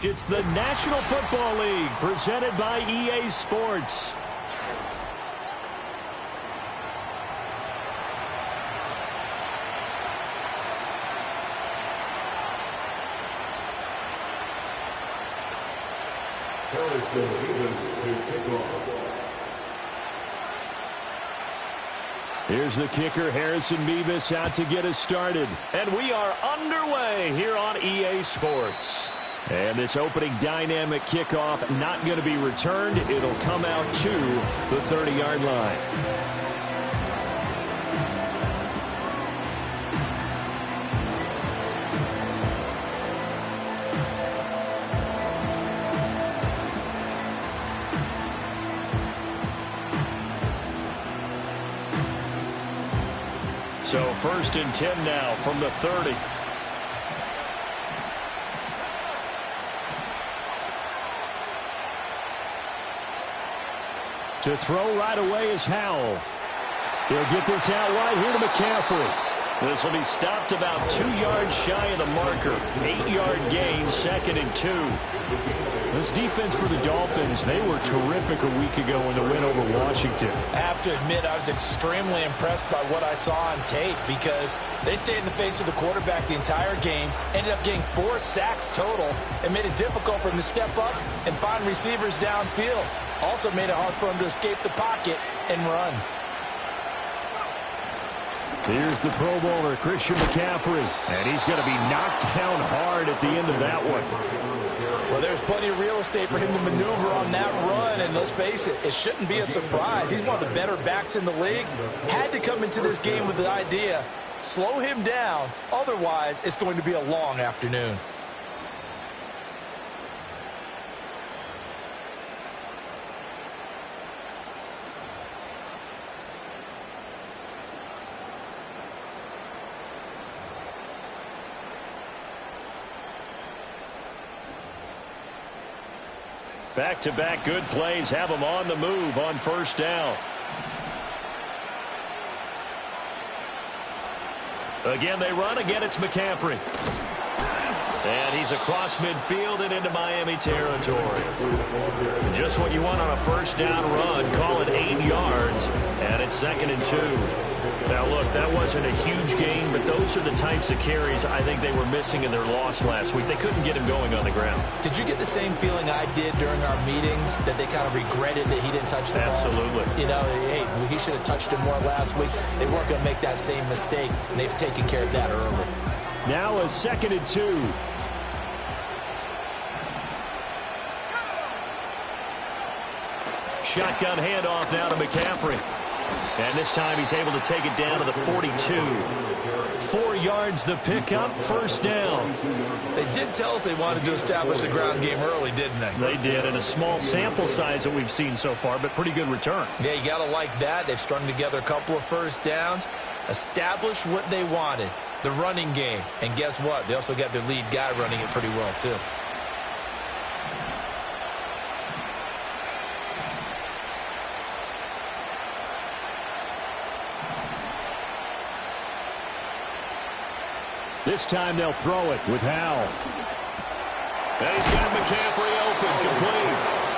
It's the National Football League presented by EA Sports. Here's the kicker, Harrison Mevis, out to get us started. And we are underway here on EA Sports. And this opening dynamic kickoff not going to be returned. It'll come out to the 30-yard line. So 1st and 10 now from the 30. To throw right away is Howell. He'll get this out wide here to McCaffrey. This will be stopped about 2 yards shy of the marker. 8-yard gain, 2nd and 2. This defense for the Dolphins, they were terrific a week ago in the win over Washington. I have to admit, I was extremely impressed by what I saw on tape because they stayed in the face of the quarterback the entire game, ended up getting 4 sacks total, and made it difficult for him to step up and find receivers downfield. Also made it hard for him to escape the pocket and run. Here's the Pro Bowler, Christian McCaffrey. And he's going to be knocked down hard at the end of that one. Well, there's plenty of real estate for him to maneuver on that run. And let's face it, it shouldn't be a surprise. He's one of the better backs in the league. Had to come into this game with the idea, slow him down. Otherwise, it's going to be a long afternoon. Back-to-back good plays have them on the move on 1st down. Again, they run. Again, it's McCaffrey. And he's across midfield and into Miami territory. Just what you want on a 1st down run. Call it 8 yards. And it's 2nd and 2. Now, look, that wasn't a huge gain, but those are the types of carries I think they were missing in their loss last week. They couldn't get him going on the ground. Did you get the same feeling I did during our meetings, that they kind of regretted that he didn't touch the ball? Absolutely. You know, hey, he should have touched it more last week. They weren't going to make that same mistake, and they've taken care of that early. Now a 2nd and 2. Shotgun handoff now to McCaffrey. And this time he's able to take it down to the 42. 4 yards the pickup, 1st down. They did tell us they wanted to establish the ground game early, didn't they? They did, in a small sample size that we've seen so far, but pretty good return. Yeah, you got to like that. They've strung together a couple of 1st downs, established what they wanted, the running game. And guess what? They also got their lead guy running it pretty well, too. This time they'll throw it with Howell. And he's got McCaffrey open, complete.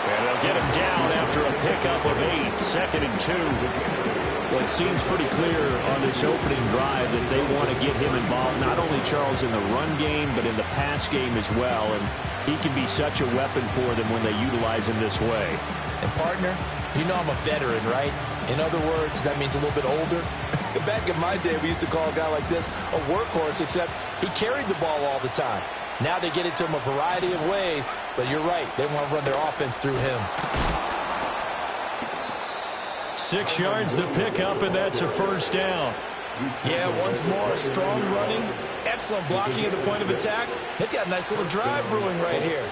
And they'll get him down after a pickup of 8, 2nd and 2. Well, it seems pretty clear on this opening drive that they want to get him involved, not only, Charles, in the run game, but in the pass game as well. And he can be such a weapon for them when they utilize him this way. And, partner, you know I'm a veteran, right? In other words, that means a little bit older. Back in my day, we used to call a guy like this a workhorse, except he carried the ball all the time. Now they get it to him a variety of ways, but you're right. They want to run their offense through him. 6 yards the pickup, and that's a 1st down. Yeah, once more, strong running, excellent blocking at the point of attack. They've got a nice little drive brewing right here.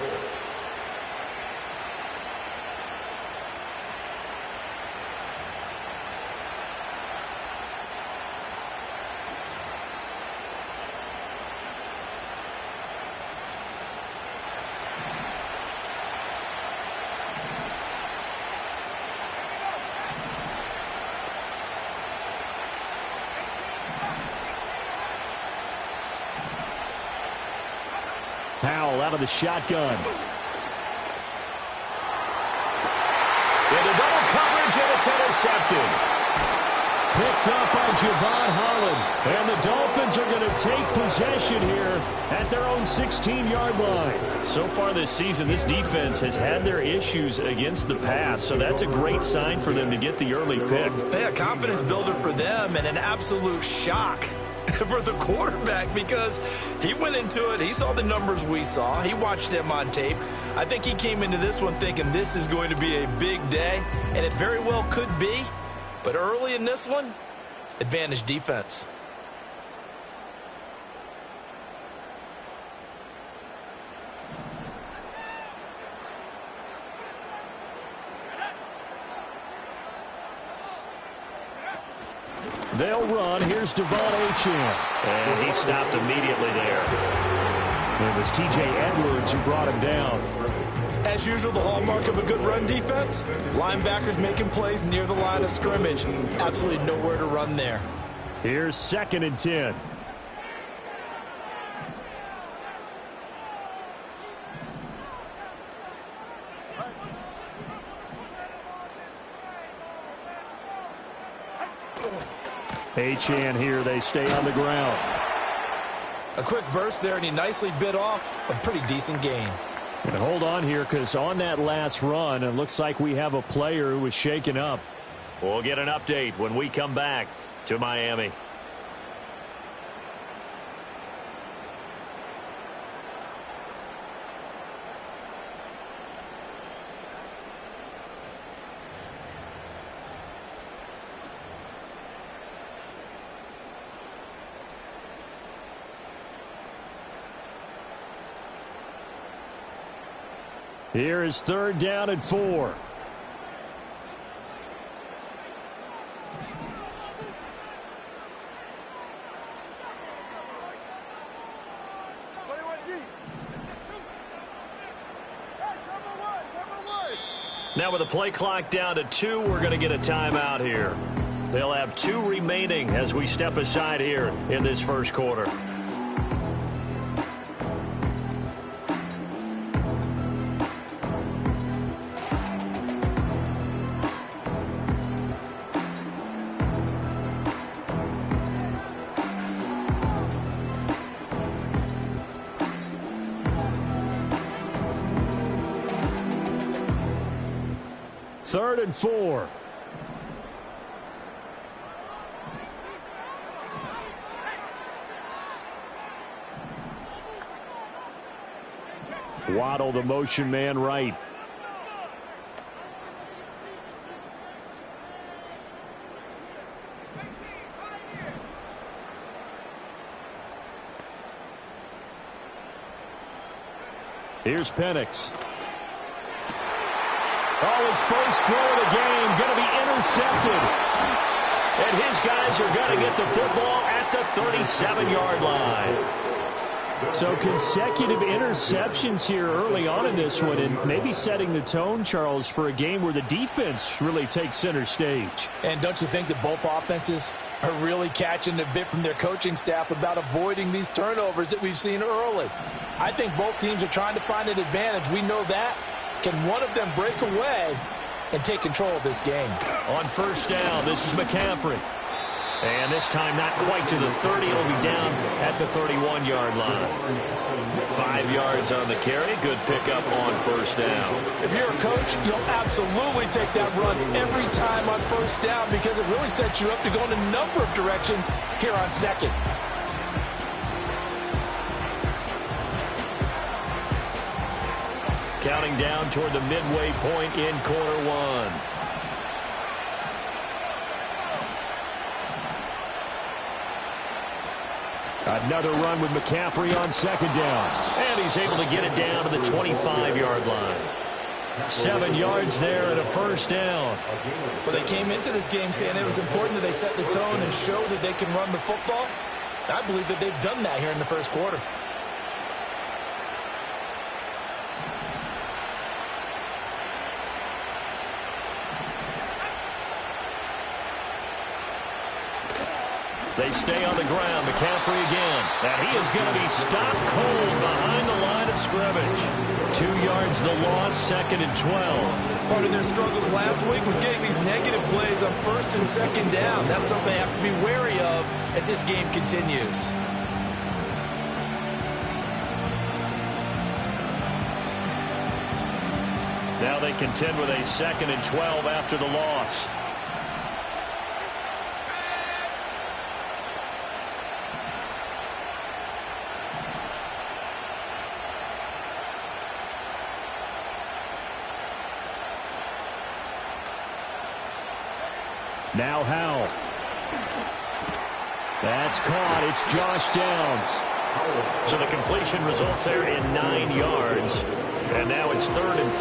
out of the shotgun. Into double coverage, and it's intercepted. Picked up by Javon Holland. And the Dolphins are going to take possession here at their own 16-yard line. So far this season, this defense has had their issues against the pass, so that's a great sign for them to get the early pick. Yeah, confidence builder for them and an absolute shock for the quarterback because he went into it. He saw the numbers we saw. He watched them on tape. I think he came into this one thinking this is going to be a big day, and it very well could be. But early in this one, advantage defense. They'll run. Here's Devon Achane. And he stopped immediately there. It was T.J. Edwards who brought him down. As usual, the hallmark of a good run defense, linebackers making plays near the line of scrimmage. Absolutely nowhere to run there. Here's 2nd and 10. Achane here. They stay on the ground. A quick burst there, and he nicely bit off a pretty decent gain. And hold on here, because on that last run, it looks like we have a player who was shaken up. We'll get an update when we come back to Miami. Here is 3rd down and 4. Now with the play clock down to 2, we're going to get a timeout here. They'll have 2 remaining as we step aside here in this first quarter. Third and 4. Waddle, the motion man, right. Here's Penix. Oh, his first throw of the game going to be intercepted. And his guys are going to get the football at the 37-yard line. So consecutive interceptions here early on in this one, and maybe setting the tone, Charles, for a game where the defense really takes center stage. And don't you think that both offenses are really catching a bit from their coaching staff about avoiding these turnovers that we've seen early? I think both teams are trying to find an advantage. We know that. Can one of them break away and take control of this game? On first down, this is McCaffrey. And this time not quite to the 30. It'll be down at the 31-yard line. 5 yards on the carry. Good pickup on first down. If you're a coach, you'll absolutely take that run every time on first down because it really sets you up to go in a number of directions here on second. Counting down toward the midway point in quarter one. Another run with McCaffrey on second down. And he's able to get it down to the 25-yard line. 7 yards there and a first down. Well, they came into this game saying it was important that they set the tone and show that they can run the football. I believe that they've done that here in the first quarter. They stay on the ground. McCaffrey again. And he is going to be stopped cold behind the line of scrimmage. 2 yards the loss, 2nd and 12. Part of their struggles last week was getting these negative plays on 1st and 2nd down. That's something they have to be wary of as this game continues. Now they contend with a 2nd and 12 after the loss. Now Howell. That's caught. It's Josh Downs. So the completion results there in 9 yards. And now it's 3rd and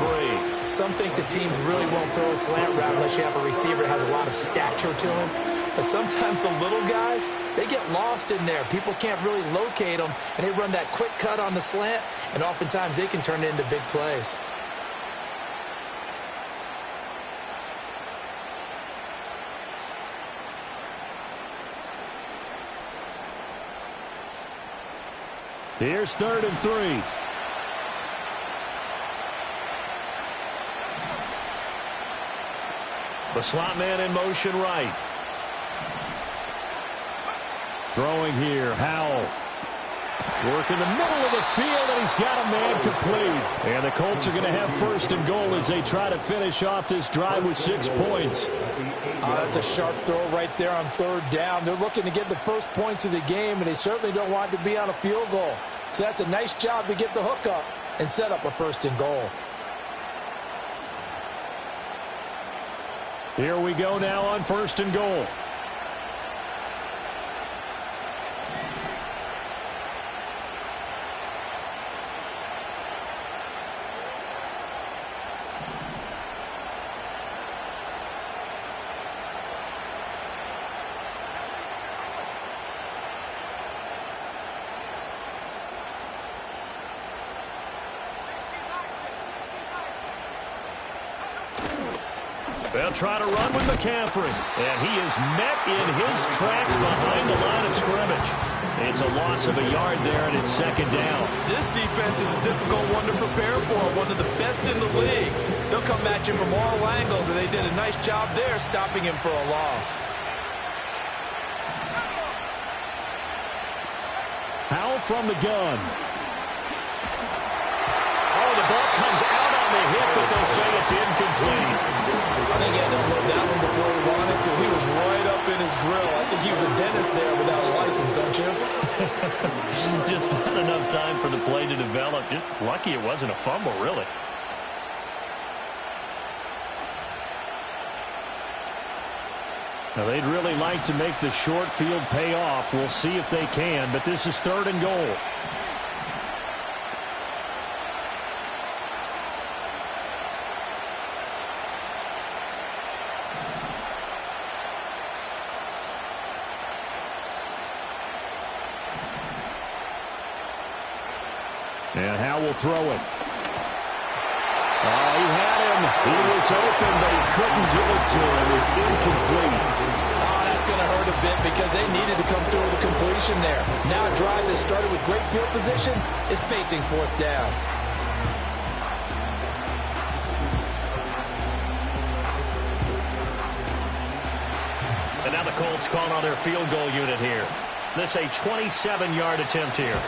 3. Some think the teams really won't throw a slant route unless you have a receiver that has a lot of stature to him. But sometimes the little guys, they get lost in there. People can't really locate them, and they run that quick cut on the slant, and oftentimes they can turn it into big plays. Here's 3rd and 3. The slot man in motion right. Throwing here, Howell. Work in the middle of the field, and he's got a man complete. And the Colts are going to have 1st and goal as they try to finish off this drive with 6 points. That's a sharp throw right there on 3rd down. They're looking to get the first points of the game, and they certainly don't want it to be on a field goal. So that's a nice job to get the hook up and set up a 1st and goal. Here we go now on 1st and goal. They'll try to run with McCaffrey. And he is met in his tracks behind the line of scrimmage. It's a loss of a yard there, and it's 2nd down. This defense is a difficult one to prepare for, one of the best in the league. They'll come at you from all angles, and they did a nice job there stopping him for a loss. Howell from the gun. Oh, the ball comes out on the hit, but they'll say it's incomplete. I think he had to unload that one before he wanted to. He was right up in his grill. I think he was a dentist there without a license, don't you? Just not enough time for the play to develop. Just lucky it wasn't a fumble, really. Now, they'd really like to make the short field pay off. We'll see if they can, but this is 3rd and goal. And Howell will throw it. Oh, he had him. He was open, but he couldn't give it to him. It's incomplete. Oh, that's going to hurt a bit because they needed to come through with a completion there. Now a drive that started with great field position is facing 4th down. And now the Colts call on their field goal unit here. This a 27-yard attempt here.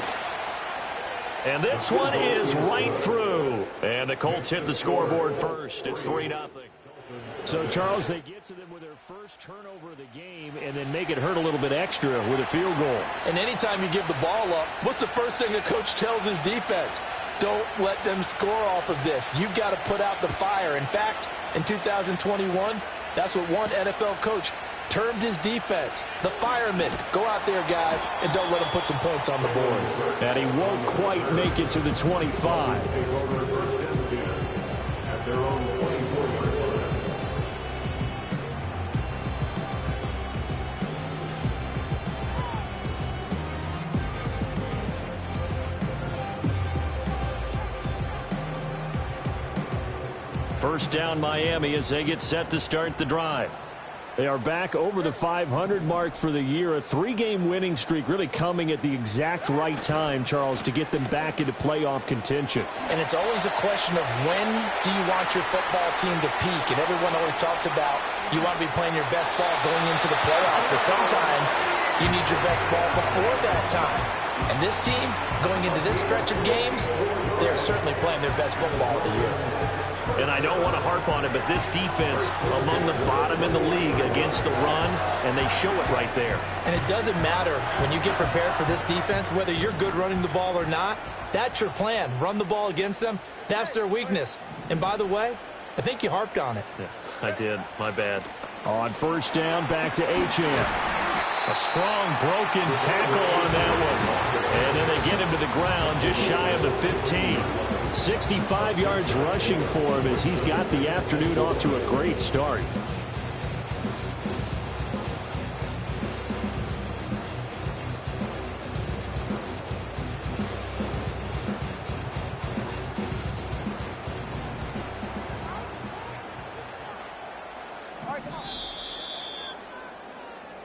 And this one is right through. And the Colts hit the scoreboard first. It's 3-0. So, Charles, they get to them with their first turnover of the game and then make it hurt a little bit extra with a field goal. And anytime you give the ball up, what's the first thing the coach tells his defense? Don't let them score off of this. You've got to put out the fire. In fact, in 2021, that's what one NFL coach termed his defense, the firemen. Go out there, guys, and don't let them put some points on the board. And he won't quite make it to the 25. First down, Miami, as they get set to start the drive. They are back over the 500 mark for the year. A 3-game winning streak really coming at the exact right time, Charles, to get them back into playoff contention. And it's always a question of when do you want your football team to peak? And everyone always talks about you want to be playing your best ball going into the playoffs. But sometimes you need your best ball before that time. And this team, going into this stretch of games, they're certainly playing their best football of the year. And I don't want to harp on it, but this defense among the bottom in the league against the run, and they show it right there. And it doesn't matter when you get prepared for this defense, whether you're good running the ball or not, that's your plan. Run the ball against them. That's their weakness. And by the way, I think you harped on it. Yeah, I did. My bad. On first down, back to Achane. A strong broken tackle on that one. And then they get him to the ground just shy of the 15. 65 yards rushing for him as he's got the afternoon off to a great start.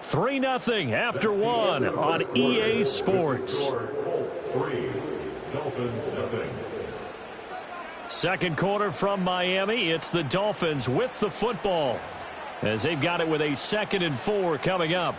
Three 3-0 after one on EA Sports. Second quarter from Miami. It's the Dolphins with the football as they've got it with a 2nd and 4 coming up.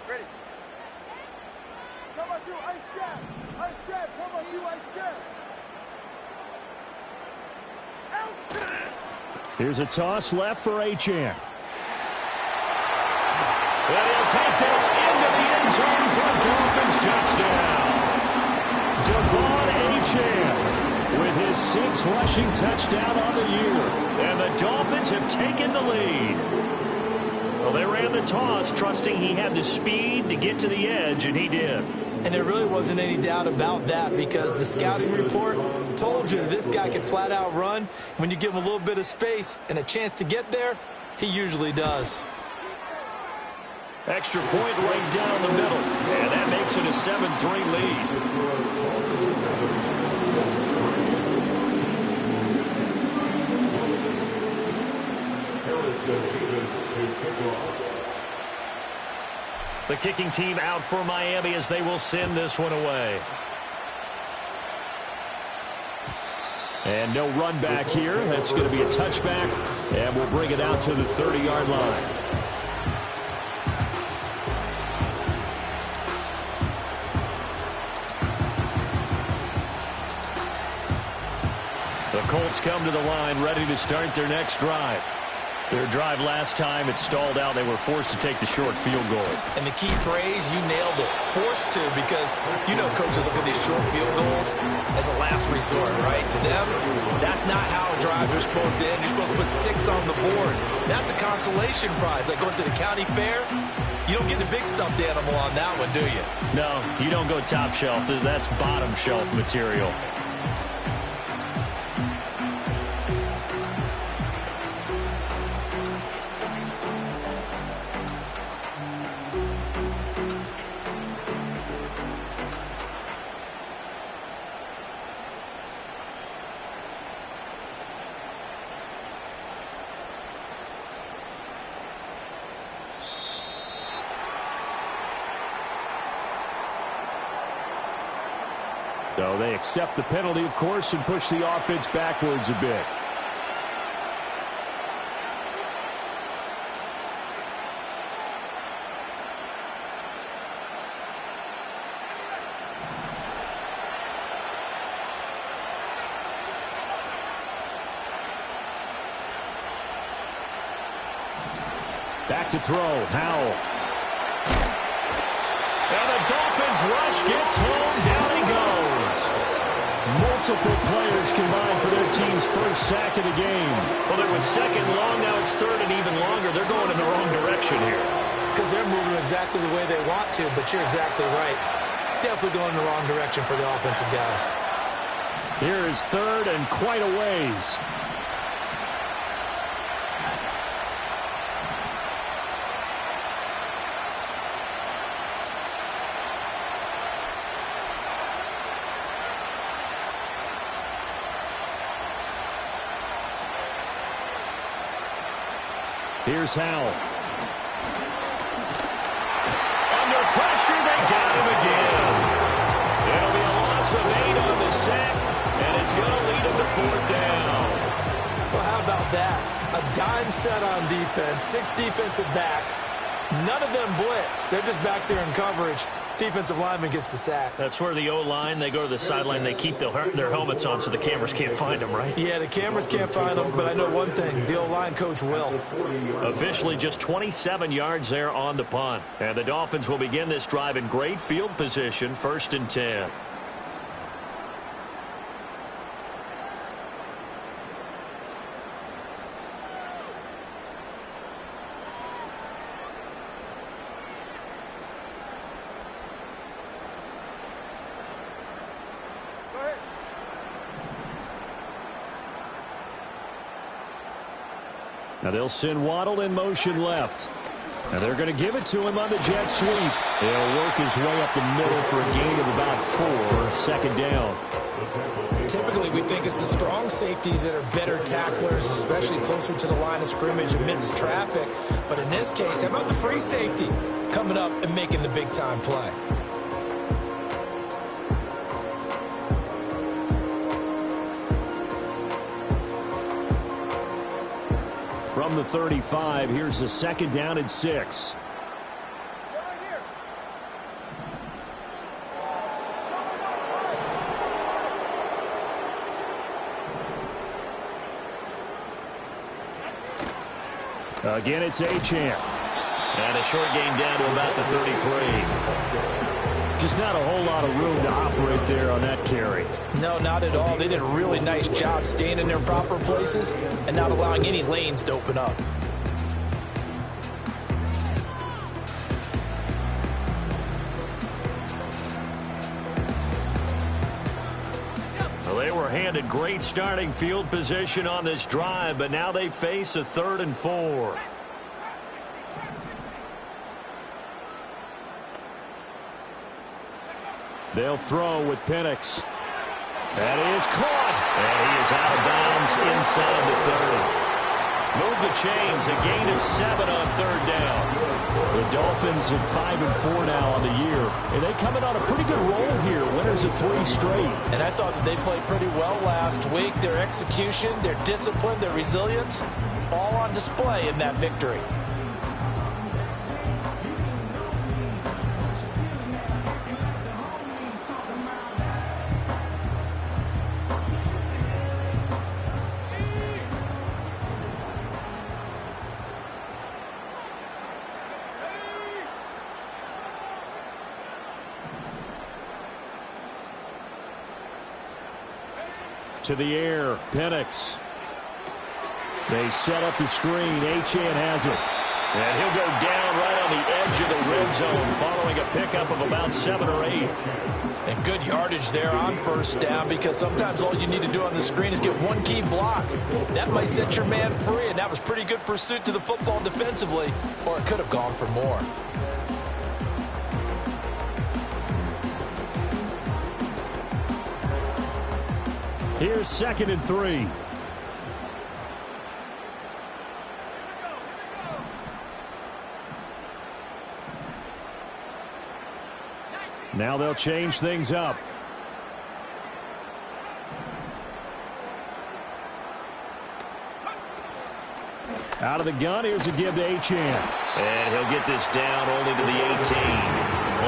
Ready. Come on through, ice jab. Ice jab, come on through, ice jab. Out. Here's a toss left for Achane. And he'll take this into the end zone for a Dolphins touchdown. Devon Achane with his 6th rushing touchdown on the year. And the Dolphins have taken the lead. Well, they ran the toss, trusting he had the speed to get to the edge, and he did. And there really wasn't any doubt about that because the scouting report told you this guy could flat out run. When you give him a little bit of space and a chance to get there, he usually does. Extra point right down the middle, and that makes it a 7-3 lead. The kicking team out for Miami as they will send this one away. And no run back here. That's going to be a touchback, and we'll bring it out to the 30-yard line. The Colts come to the line ready to start their next drive. Their drive last time, it stalled out. They were forced to take the short field goal. And the key phrase, you nailed it, forced to, because you know coaches look at these short field goals as a last resort, right? To them, that's not how drives are supposed to end. You're supposed to put 6 on the board. That's a consolation prize. Like going to the county fair, you don't get the big stuffed animal on that one, do you? No, you don't go top shelf. That's bottom shelf material. So they accept the penalty, of course, and push the offense backwards a bit. Back to throw, Howell. And the Dolphins rush gets home, down he goes. Multiple players combined for their team's first sack of the game. Well, it was 2nd long, now it's 3rd and even longer. They're going in the wrong direction here. Because they're moving exactly the way they want to, but you're exactly right. Definitely going in the wrong direction for the offensive guys. Here is third and quite a ways. Here's Howell. Under pressure, they got him again. It'll be a loss of 8 on the sack, and it's going to lead him to 4th down. Well, how about that? A dime set on defense, 6 defensive backs. None of them blitz. They're just back there in coverage. Defensive lineman gets the sack. That's where the O-line, they go to the sideline, they keep their helmets on so the cameras can't find them, right? Yeah, the cameras can't find them, but I know one thing. The O-line coach will. Officially just 27 yards there on the punt. And the Dolphins will begin this drive in great field position, 1st and 10. Now they'll send Waddle in motion left. And they're going to give it to him on the jet sweep. He'll work his way up the middle for a gain of about 4, 2nd down. Typically, we think it's the strong safeties that are better tacklers, especially closer to the line of scrimmage amidst traffic. But in this case, how about the free safety coming up and making the big-time play? From the 35, here's the 2nd down and 6. Again, it's Achane. And a short gain down to about the 33. Just not a whole lot of room to operate there on that carry. No, not at all. They did a really nice job staying in their proper places and not allowing any lanes to open up. Well, they were handed great starting field position on this drive, but now they face a 3rd and 4. They'll throw with Penix. That is caught. And he is out of bounds inside the 30. Move the chains. A gain of 7 on 3rd down. The Dolphins at 5 and 4 now on the year. And they come in on a pretty good roll here. Winners of 3 straight. And I thought that they played pretty well last week. Their execution, their discipline, their resilience, all on display in that victory. To the air, Penix. They set up the screen. Achane has it. And he'll go down right on the edge of the red zone following a pickup of about 7 or 8. And good yardage there on 1st down, because sometimes all you need to do on the screen is get one key block. That might set your man free, and that was pretty good pursuit to the football defensively, or it could have gone for more. Here's 2nd and 3. Now they'll change things up. Out of the gun, here's a give to Achane. And he'll get this down only to the 18.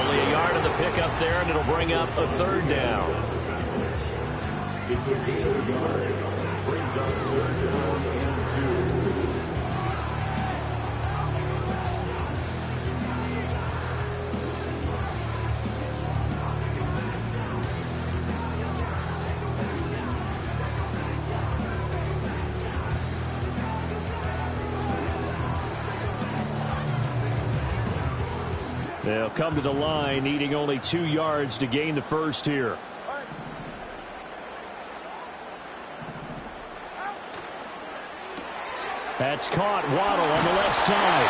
Only a yard of the pickup there, and it'll bring up a 3rd down. It's a gain of a yard. Brings up 3rd down and 2. They'll come to the line, needing only 2 yards to gain the first here. That's caught. Waddle on the left side.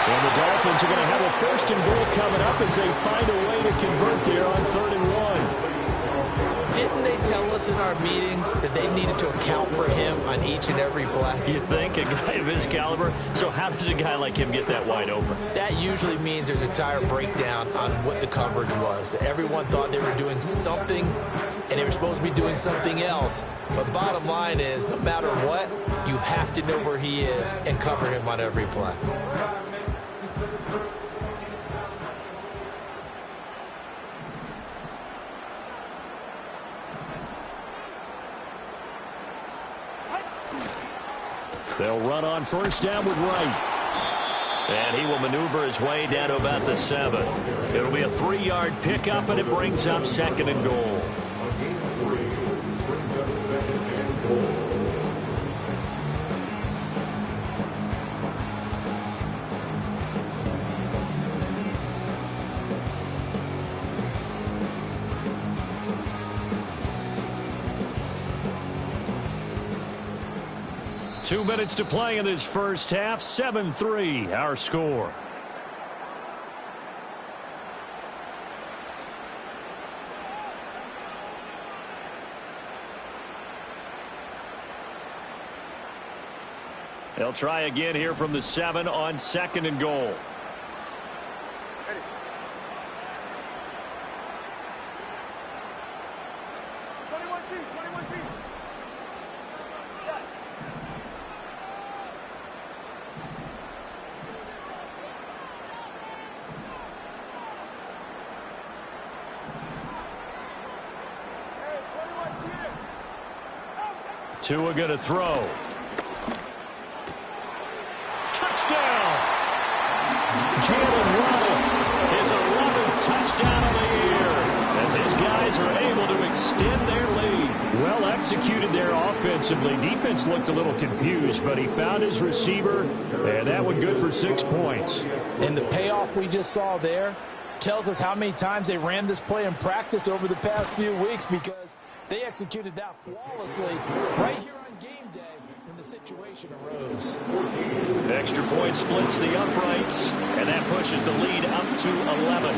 And the Dolphins are going to have a 1st and goal coming up as they find a way to convert there on 3rd and 1. Didn't they tell us in our meetings that they needed to account for him on each and every play? You think? A guy of his caliber? So how does a guy like him get that wide open? That usually means there's a entire breakdown on what the coverage was. Everyone thought they were doing something, and they were supposed to be doing something else. But bottom line is, no matter what, you have to know where he is and cover him on every play. They'll run on 1st down with Wright. And he will maneuver his way down to about the 7. It'll be a 3-yard pickup, and it brings up 2nd and goal. 2 minutes to play in this first half. 7-3, our score. They'll try again here from the 7 on 2nd and goal. Ready. Tua going to throw. Touchdown! Jalen Waddle, his 11th touchdown of the year, as his guys are able to extend their lead. Well executed there offensively. Defense looked a little confused, but he found his receiver, and that one good for 6 points. And the payoff we just saw there tells us how many times they ran this play in practice over the past few weeks, because they executed that flawlessly right here on game day when the situation arose. Extra point splits the uprights, and that pushes the lead up to 11.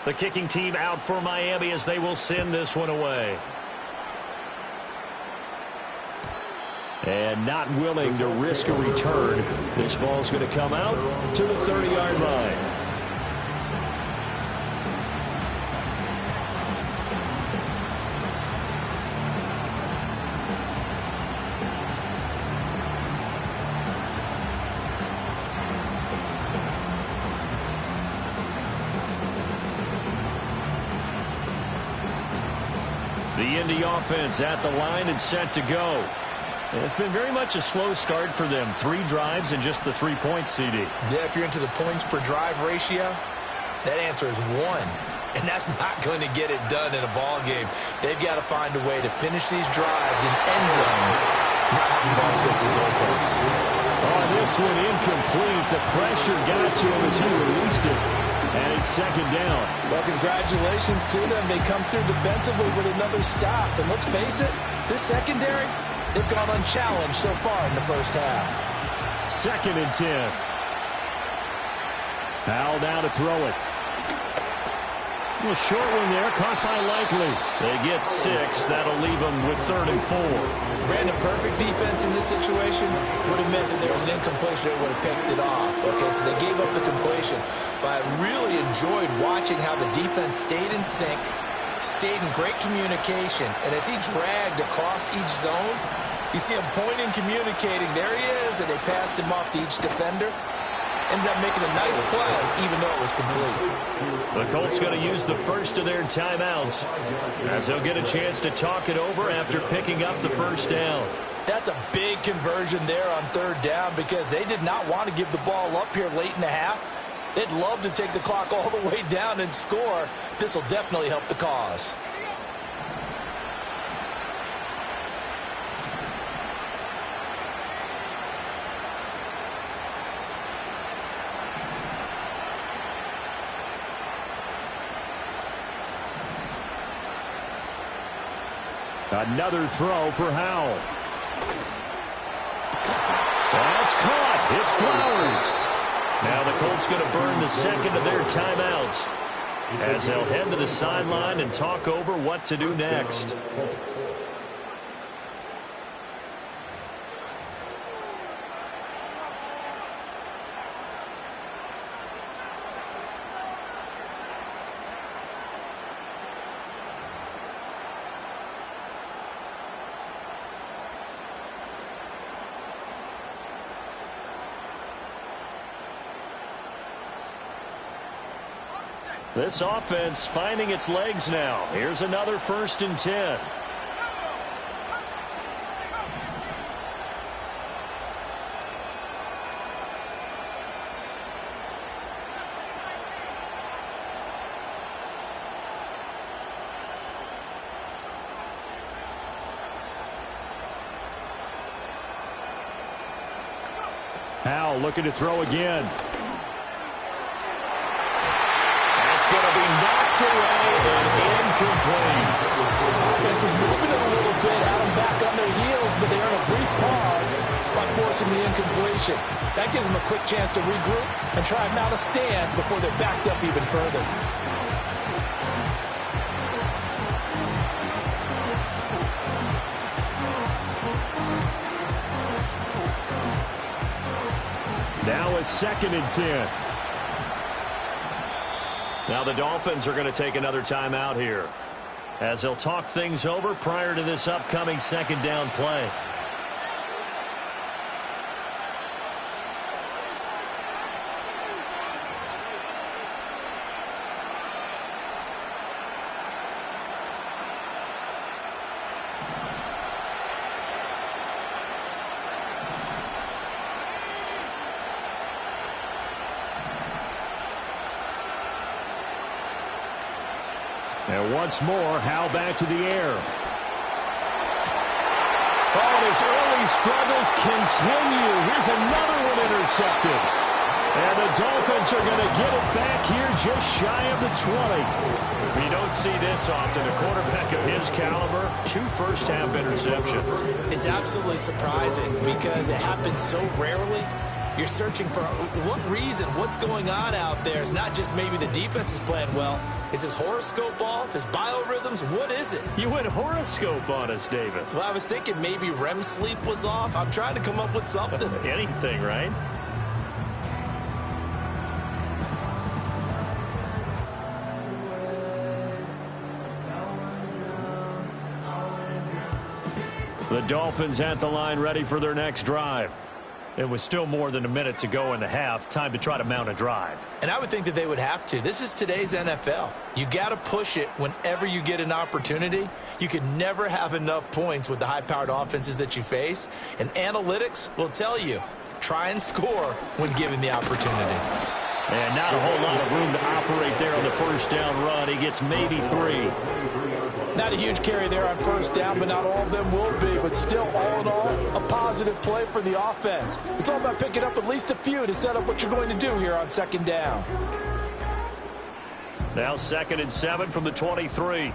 The kicking team out for Miami as they will send this one away. And not willing to risk a return. This ball's going to come out to the 30-yard line. The Indy offense at the line and set to go. It's been very much a slow start for them. 3 drives and just the 3 points, CD. Yeah, if you're into the points per drive ratio, that answer is 1. And that's not going to get it done in a ball game. They've got to find a way to finish these drives in end zones, not having balls go through goalposts. On this one, incomplete. The pressure got to him as he released it. And it's 2nd down. Well, congratulations to them. They come through defensively with another stop. And let's face it, this secondary, they've gone unchallenged so far in the first half. 2nd and 10. Powell down to throw it. A short one there, caught by Likely. They get 6. That'll leave them with 3rd and 4. Ran a perfect defense in this situation. Would have meant that there was an incompletion that would have picked it off. Okay, so they gave up the completion. But I really enjoyed watching how the defense stayed in sync, stayed in great communication. And as he dragged across each zone, you see him pointing, communicating. There he is, and they passed him off to each defender. Ended up making a nice play, even though it was complete. The Colts going to use the first of their timeouts, as they'll get a chance to talk it over after picking up the 1st down. That's a big conversion there on 3rd down, because they did not want to give the ball up here late in the half. They'd love to take the clock all the way down and score. This will definitely help the cause. Another throw for Howell. That's caught. It's Flowers. Now the Colts going to burn the second of their timeouts as they'll head to the sideline and talk over what to do next. This offense finding its legs now. Here's another 1st and 10. Howell looking to throw again. Going to be knocked away and incomplete. Offense was moving it a little bit, had them back on their heels, but they earned a brief pause by forcing the incompletion. That gives them a quick chance to regroup and try and mount a stand before they're backed up even further. Now a 2nd and 10. Now the Dolphins are going to take another timeout here as they'll talk things over prior to this upcoming 2nd down play. And once more, Howell back to the air. Oh, and his early struggles continue. Here's another one intercepted. And the Dolphins are going to get it back here just shy of the 20. We don't see this often. A quarterback of his caliber, 2 first-half interceptions. It's absolutely surprising because it happens so rarely. You're searching for what reason, what's going on out there. It's not just maybe the defense is playing well. Is his horoscope off? His biorhythms? What is it? You went horoscope on us, David. Well, I was thinking maybe REM sleep was off. I'm trying to come up with something. Anything, right? The Dolphins at the line ready for their next drive. It was still more than a minute to go in the half. Time to try to mount a drive. And I would think that they would have to. This is today's NFL. You got to push it whenever you get an opportunity. You can never have enough points with the high-powered offenses that you face. And analytics will tell you, try and score when given the opportunity. And not a whole lot of room to operate there on the 1st down run. He gets maybe 3. Not a huge carry there on 1st down, but not all of them will be. But still, all in all, a positive play for the offense. It's all about picking up at least a few to set up what you're going to do here on 2nd down. Now 2nd and 7 from the 23.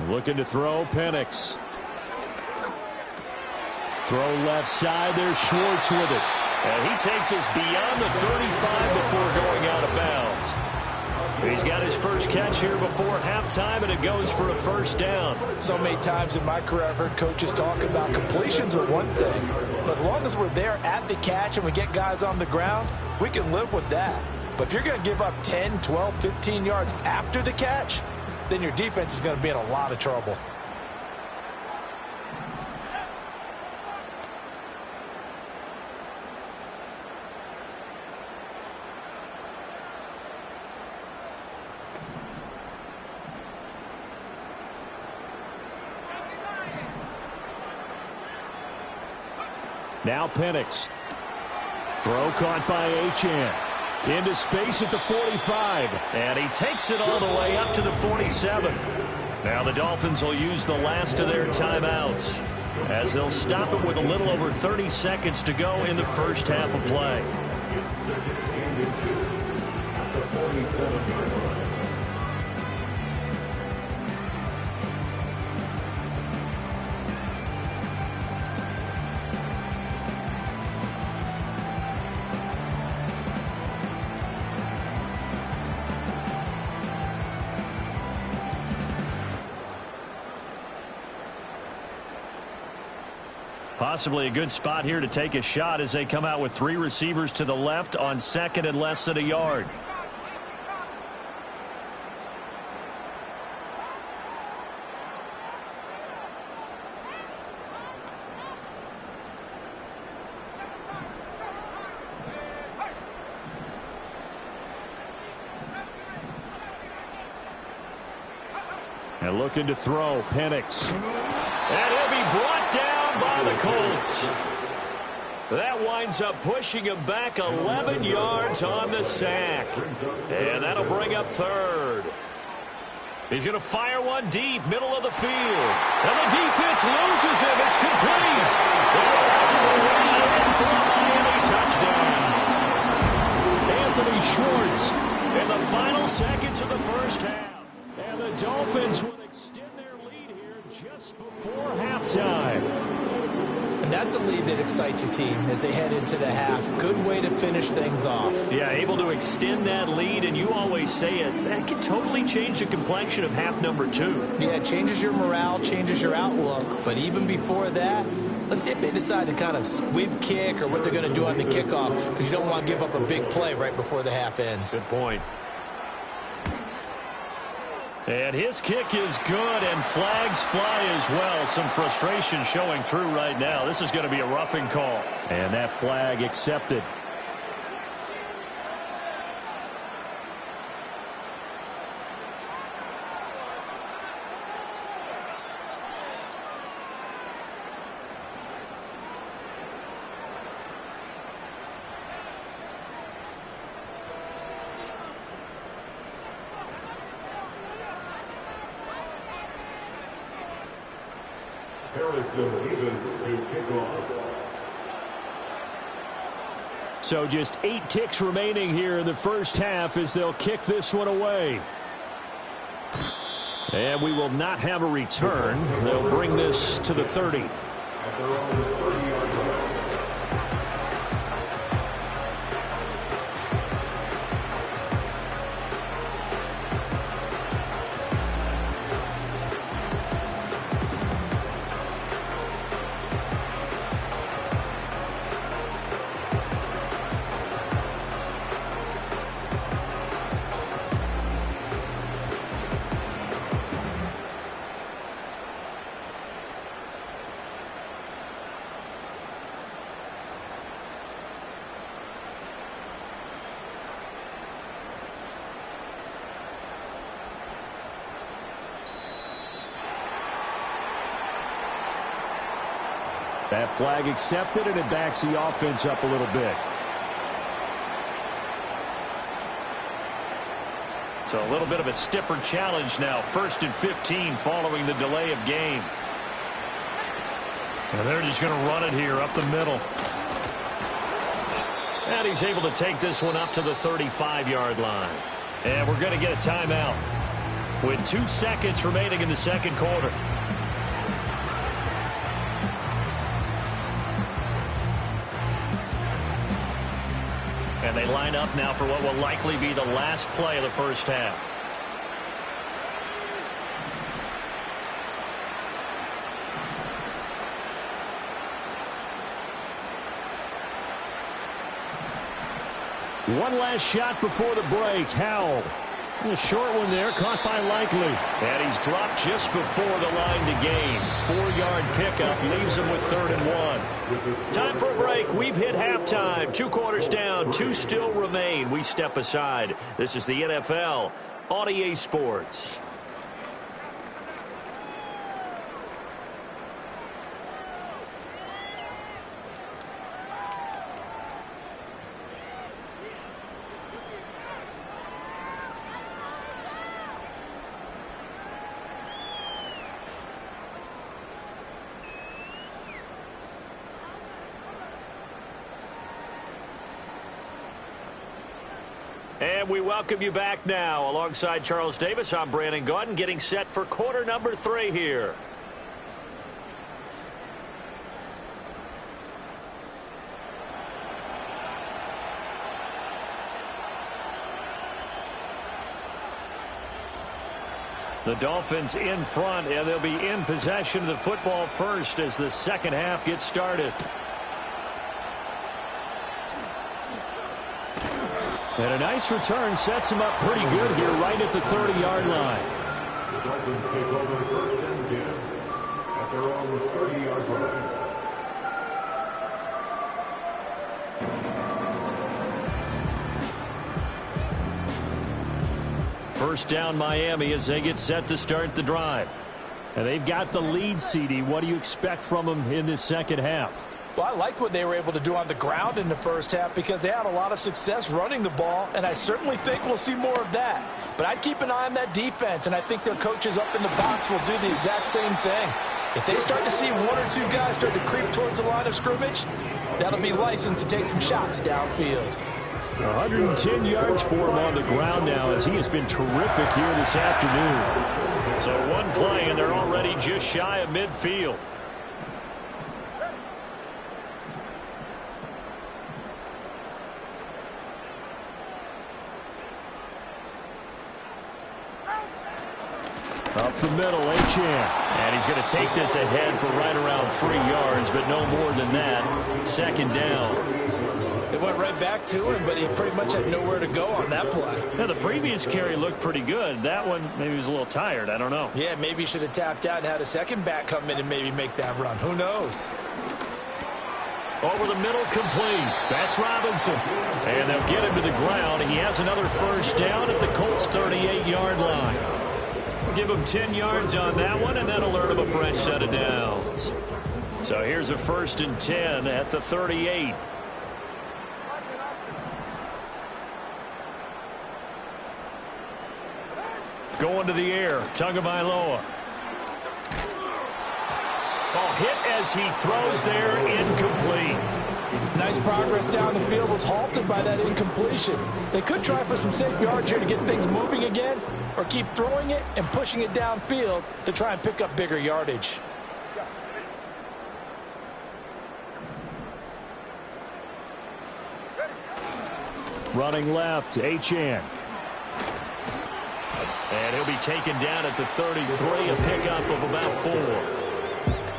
Looking to throw, Penix. Throw left side, there's Schwartz with it. And he takes us beyond the 35 before going out of bounds. He's got his first catch here before halftime, and it goes for a 1st down. So many times in my career, I've heard coaches talk about completions are one thing. But as long as we're there at the catch and we get guys on the ground, we can live with that. But if you're going to give up 10, 12, 15 yards after the catch, then your defense is going to be in a lot of trouble. Now Penix. Throw caught by Achane. Into space at the 45. And he takes it all the way up to the 47. Now the Dolphins will use the last of their timeouts as they'll stop it with a little over 30 seconds to go in the 1st half of play. Possibly a good spot here to take a shot as they come out with 3 receivers to the left on 2nd and less than a yard. And looking to throw, Penix. And he'll be brought down by the Colts. That winds up pushing him back 11 yards on the sack. And that'll bring up 3rd. He's going to fire one deep, middle of the field. And the defense loses him. It's complete. And for a Miami touchdown. Anthony Schwartz in the final seconds of the first half. And the Dolphins will extend their lead here just before halftime. And that's a lead that excites a team as they head into the half. Good way to finish things off. Yeah, able to extend that lead, and you always say it, that can totally change the complexion of half number 2. Yeah, it changes your morale, changes your outlook. But even before that, let's see if they decide to kind of squib kick or what they're going to do on the kickoff, because you don't want to give up a big play right before the half ends. Good point. And his kick is good, and flags fly as well. Some frustration showing through right now. This is going to be a roughing call. And that flag accepted. So just 8 ticks remaining here in the first half as they'll kick this one away. And we will not have a return. They'll bring this to the 30. That flag accepted, and it backs the offense up a little bit. So a little bit of a stiffer challenge now. 1st and 15 following the delay of game. And they're just going to run it here up the middle. And he's able to take this one up to the 35-yard line. And we're going to get a timeout with 2 seconds remaining in the second quarter. And they line up now for what will likely be the last play of the first half. One last shot before the break. Howell. A short one there, caught by Likely. And he's dropped just before the line to gain. 4-yard pickup leaves him with 3rd and 1. Time for a break. We've hit halftime. 2 quarters down, 2 still remain. We step aside. This is the NFL on EA Sports. And we welcome you back now. Alongside Charles Davis, I'm Brandon Gaudin, getting set for quarter number 3 here. The Dolphins in front, and they'll be in possession of the football first as the second half gets started. And a nice return sets him up pretty good here right at the 30-yard line. The Dolphins take over first and 10 at their own 30-yard line. First down Miami as they get set to start the drive. And they've got the lead, CD. What do you expect from them in this second half? Well, I liked what they were able to do on the ground in the first half because they had a lot of success running the ball, and I certainly think we'll see more of that. But I'd keep an eye on that defense, and I think their coaches up in the box will do the exact same thing. If they start to see one or two guys start to creep towards the line of scrimmage, that'll be license to take some shots downfield. 110 yards for him on the ground now as he has been terrific here this afternoon. So one play and they're already just shy of midfield. Up the middle, Achane. And he's going to take this ahead for right around 3 yards, but no more than that. Second down. It went right back to him, but he pretty much had nowhere to go on that play. Yeah, the previous carry looked pretty good. That one, maybe he was a little tired. I don't know. Yeah, maybe he should have tapped out and had a second back come in and maybe make that run. Who knows? Over the middle, complete. That's Robinson. And they'll get him to the ground. He has another first down at the Colts' 38-yard line. Give him 10 yards on that one, and that'll earn him a fresh set of downs. So here's a first and 10 at the 38. Going to the air, Tagovailoa. Ball hit as he throws there, incomplete. Nice progress down the field was halted by that incompletion. They could try for some safe yards here to get things moving again, or keep throwing it and pushing it downfield to try and pick up bigger yardage. Running left, Achane. And he'll be taken down at the 33, a pickup of about 4.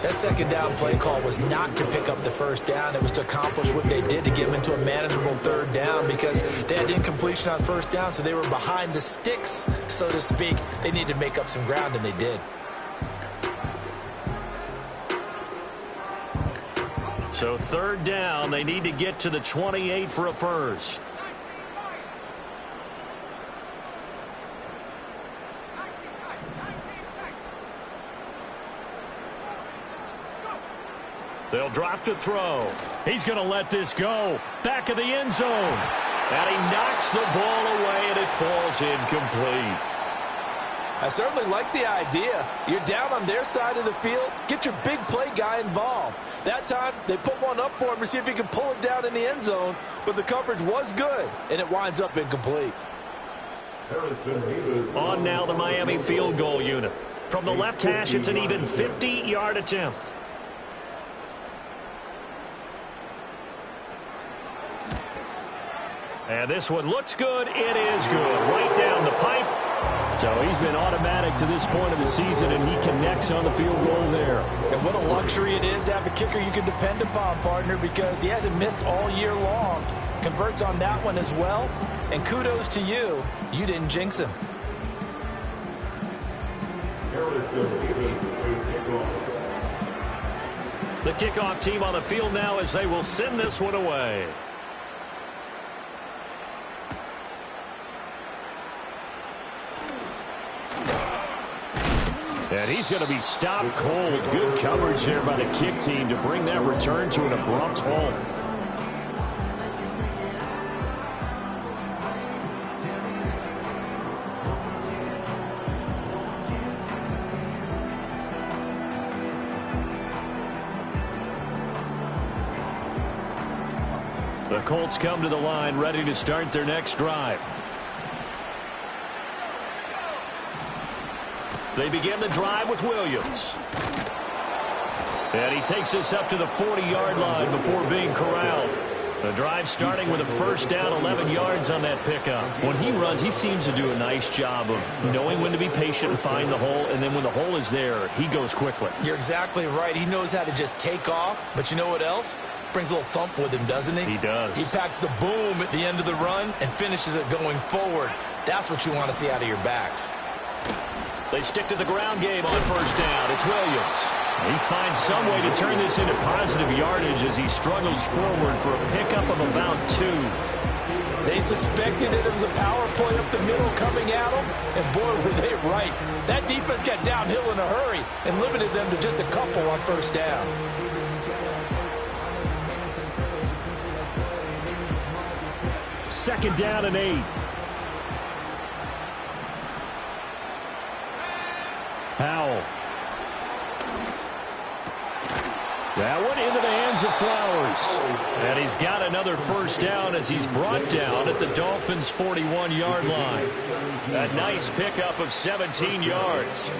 That second down play call was not to pick up the first down. It was to accomplish what they did to get them into a manageable third down because they had incompletion on first down, so they were behind the sticks, so to speak. They needed to make up some ground, and they did. So third down, they need to get to the 28 for a first. They'll drop to throw. He's going to let this go. Back of the end zone. And he knocks the ball away, and it falls incomplete. I certainly like the idea. You're down on their side of the field. Get your big play guy involved. That time, they put one up for him to see if he can pull it down in the end zone. But the coverage was good, and it winds up incomplete. On now the Miami field goal unit. From the left hash, it's an even 50-yard attempt. And this one looks good. It is good. Right down the pipe. So he's been automatic to this point of the season, and he connects on the field goal there. And what a luxury it is to have a kicker you can depend upon, partner, because he hasn't missed all year long. Converts on that one as well. And kudos to you. You didn't jinx him. The kickoff team on the field now as they will send this one away. And he's going to be stopped cold. Good coverage here by the kick team to bring that return to an abrupt halt. The Colts come to the line ready to start their next drive. They begin the drive with Williams. And he takes us up to the 40-yard line before being corralled. The drive starting with a first down, 11 yards on that pickup. When he runs, he seems to do a nice job of knowing when to be patient and find the hole, and then when the hole is there, he goes quickly. You're exactly right. He knows how to just take off, but you know what else? Brings a little thump with him, doesn't he? He does. He packs the boom at the end of the run and finishes it going forward. That's what you want to see out of your backs. They stick to the ground game on first down. It's Williams. He finds some way to turn this into positive yardage as he struggles forward for a pickup of about 2. They suspected that it was a power play up the middle coming at them, and boy, were they right. That defense got downhill in a hurry and limited them to just a couple on first down. Second down and 8. Howell. That one into the hands of Flowers. And he's got another first down as he's brought down at the Dolphins' 41-yard line. A nice pickup of 17 yards.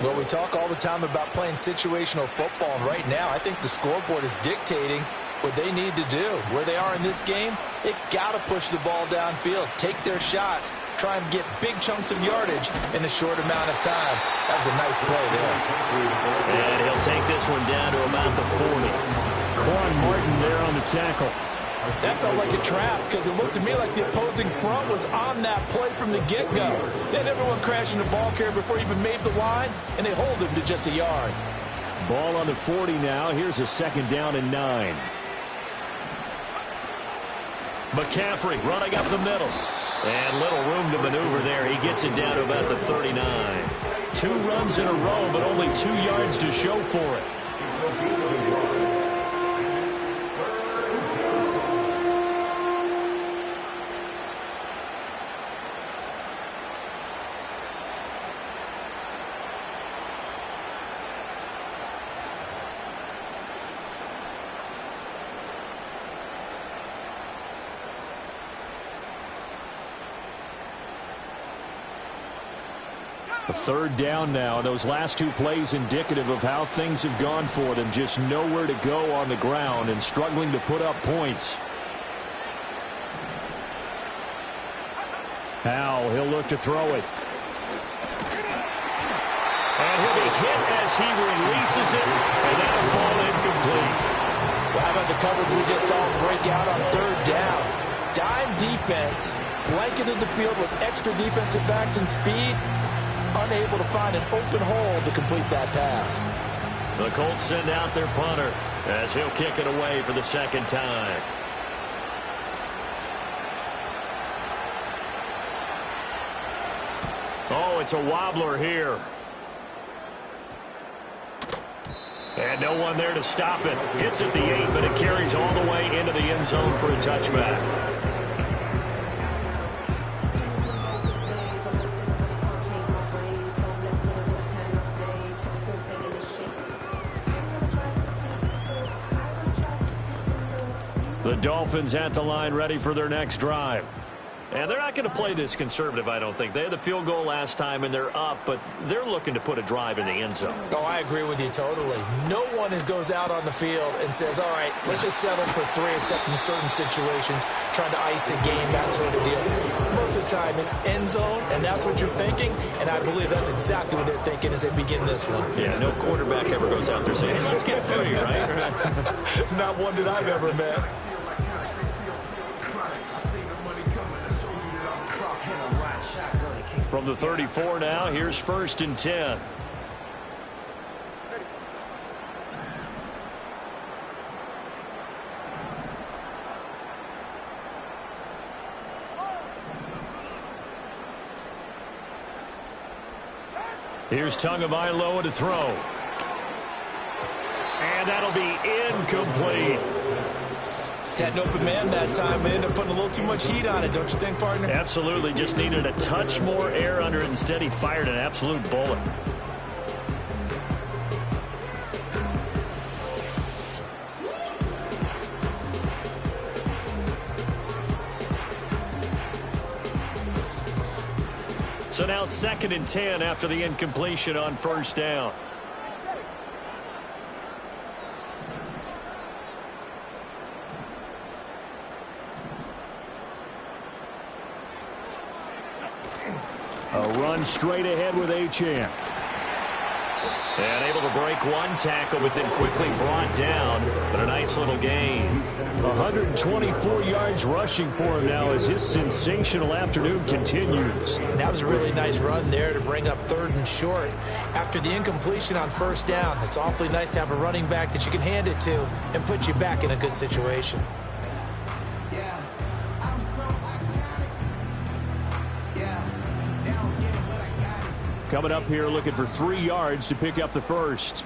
Well, we talk all the time about playing situational football, and right now I think the scoreboard is dictating what they need to do. Where they are in this game, they've got to push the ball downfield, take their shots, try and get big chunks of yardage in a short amount of time. That was a nice play there. And he'll take this one down to about the 40. Quan Martin there on the tackle. That felt like a trap because it looked to me like the opposing front was on that play from the get-go. They had everyone crashing the ball carrier before he even made the line, and they hold him to just a yard. Ball on the 40 now. Here's a second down and 9. McCaffrey running up the middle. And little room to maneuver there. He gets it down to about the 39. 2 runs in a row, but only 2 yards to show for it. A third down now. Those last 2 plays indicative of how things have gone for them. Just nowhere to go on the ground and struggling to put up points. Howell, he'll look to throw it. And he'll be hit as he releases it, and that'll fall incomplete. Well, how about the coverage we just saw him break out on third down? Dime defense, blanketed the field with extra defensive backs and speed, unable to find an open hole to complete that pass. The Colts send out their punter as he'll kick it away for the second time. Oh, it's a wobbler here. And no one there to stop it. Hits at the 8, but it carries all the way into the end zone for a touchback. The Dolphins at the line ready for their next drive. And they're not going to play this conservative, I don't think. They had the field goal last time, and they're up, but they're looking to put a drive in the end zone. Oh, I agree with you totally. No one goes out on the field and says, all right, let's just settle for 3, except in certain situations, trying to ice a game, that sort of deal. Most of the time, it's end zone, and that's what you're thinking, and I believe that's exactly what they're thinking as they begin this one. Yeah, no quarterback ever goes out there saying, hey, let's get 3, right? Not one that I've ever met. From the 34 now, here's 1st and 10. Here's Tagovailoa to throw. And that'll be incomplete. Had an open man that time, but ended up putting a little too much heat on it, don't you think, partner? Absolutely. Just needed a touch more air under it. Instead, he fired an absolute bullet. So now 2nd and 10 after the incompletion on first down. A run straight ahead with Achane. And able to break one tackle, but then quickly brought down. But a nice little gain. 124 yards rushing for him now as his sensational afternoon continues. And that was a really nice run there to bring up 3rd and short. After the incompletion on first down, it's awfully nice to have a running back that you can hand it to and put you back in a good situation. Coming up here looking for 3 yards to pick up the first.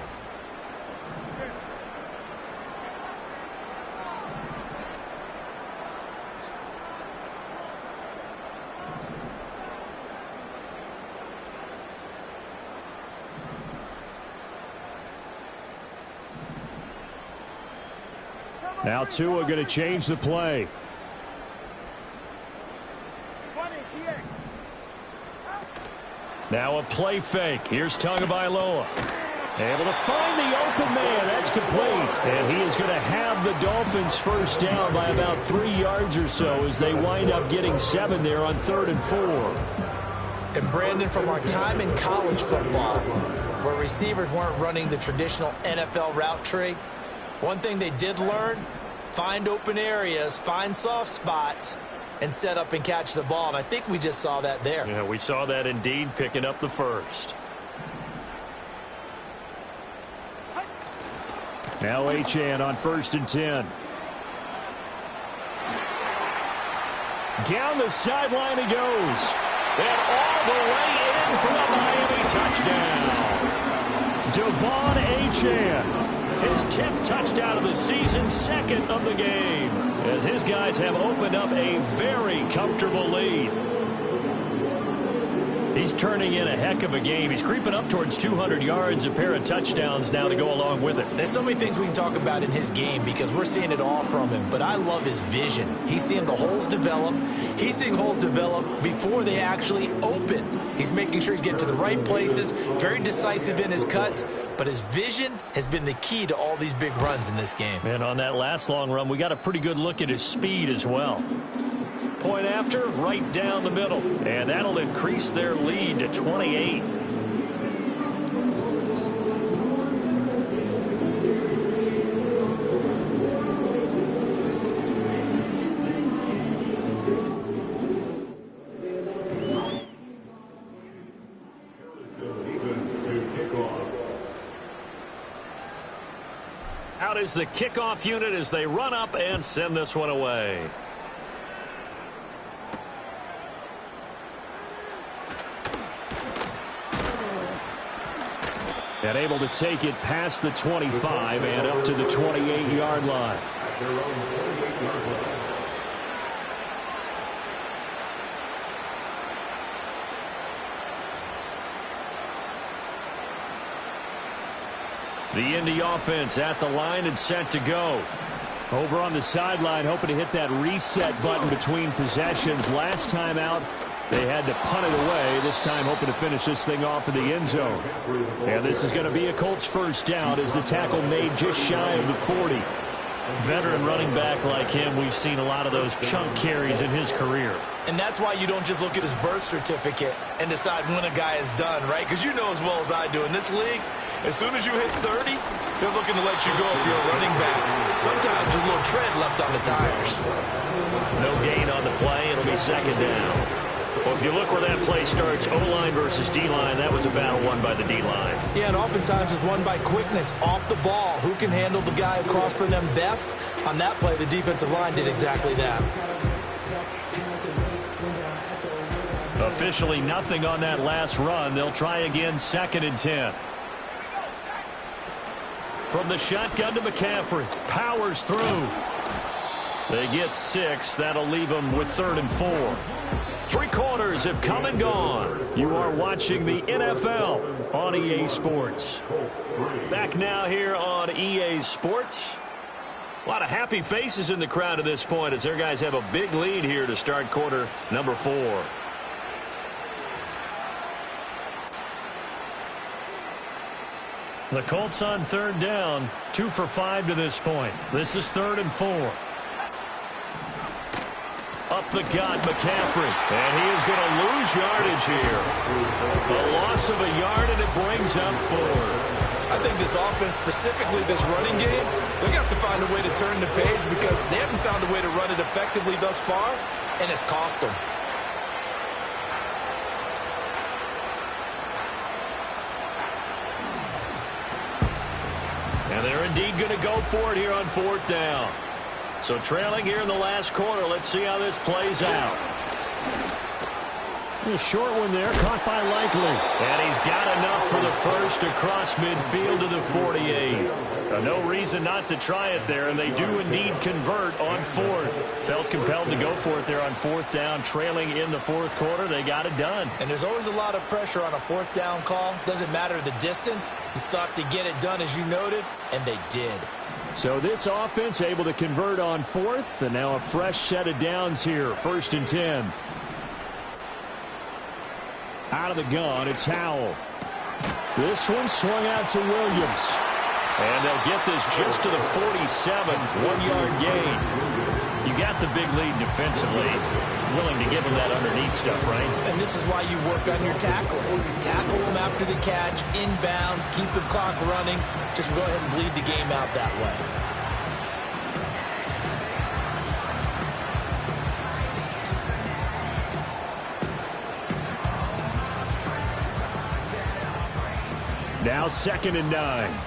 Now Tua going to change the play. Now a play fake. Here's Tagovailoa. Able to find the open man. That's complete. And he is going to have the Dolphins first down by about 3 yards or so as they wind up getting 7 there on 3rd and 4. And Brandon, from our time in college football, where receivers weren't running the traditional NFL route tree, one thing they did learn, find open areas, find soft spots, and set up and catch the ball. And I think we just saw that there. Yeah, we saw that indeed, picking up the first. Now Achane on 1st and 10. Down the sideline he goes. And all the way in for the Miami touchdown. Devon Achane. His 10th touchdown of the season, 2nd of the game, as his guys have opened up a very comfortable lead. He's turning in a heck of a game. He's creeping up towards 200 yards, a pair of touchdowns now to go along with it. There's so many things we can talk about in his game because we're seeing it all from him, but I love his vision. He's seeing the holes develop. He's seeing holes develop before they actually open. He's making sure he's getting to the right places, very decisive in his cuts, but his vision has been the key to all these big runs in this game. And on that last long run, we got a pretty good look at his speed as well. Point after, right down the middle. And that'll increase their lead to 28. Out is the kickoff unit as they run up and send this one away. And able to take it past the 25 and up to the 28-yard line. The Indy offense at the line and set to go. Over on the sideline, hoping to hit that reset button between possessions. Last time out, they had to punt it away. This time hoping to finish this thing off in the end zone. And this is going to be a Colts first down as the tackle made just shy of the 40. Veteran running back like him, we've seen a lot of those chunk carries in his career. And that's why you don't just look at his birth certificate and decide when a guy is done, right? Because you know as well as I do, in this league, as soon as you hit 30, they're looking to let you go if you're a running back. Sometimes a little tread left on the tires. No gain on the play. It'll be 2nd down. Well, if you look where that play starts, O-line versus D-line, that was a battle won by the D-line. Yeah, and oftentimes it's won by quickness off the ball. Who can handle the guy across from them best? On that play, the defensive line did exactly that. Officially nothing on that last run. They'll try again, 2nd and 10. From the shotgun to McCaffrey. Powers through. They get 6. That'll leave them with 3rd and 4. 3 quarters have come and gone. You are watching the NFL on EA Sports. Back now here on EA Sports. A lot of happy faces in the crowd at this point as their guys have a big lead here to start quarter number 4. The Colts on third down, 2 for 5 to this point. This is 3rd and 4. Up the gut, McCaffrey. And he is going to lose yardage here. A loss of a yard, and it brings up 4th. I think this offense, specifically this running game, they're going to have to find a way to turn the page because they haven't found a way to run it effectively thus far, and it's cost them. And they're indeed going to go for it here on 4th down. So trailing here in the last quarter. Let's see how this plays out. A short one there, caught by Likely. And he's got enough for the first across midfield to the 48. No reason not to try it there, and they do indeed convert on 4th. Felt compelled to go for it there on 4th down, trailing in the 4th quarter. They got it done. And there's always a lot of pressure on a 4th down call. Doesn't matter the distance. You still have to get it done, as you noted, and they did. So this offense able to convert on 4th, and now a fresh set of downs here, 1st and 10. Out of the gun, it's Howell. This one swung out to Williams. And they'll get this just to the 47, 1-yard gain. You got the big lead defensively. Willing to give them that underneath stuff, right? And this is why you work on your tackling. Tackle them after the catch, inbounds, keep the clock running. Just go ahead and bleed the game out that way. Now 2nd and 9.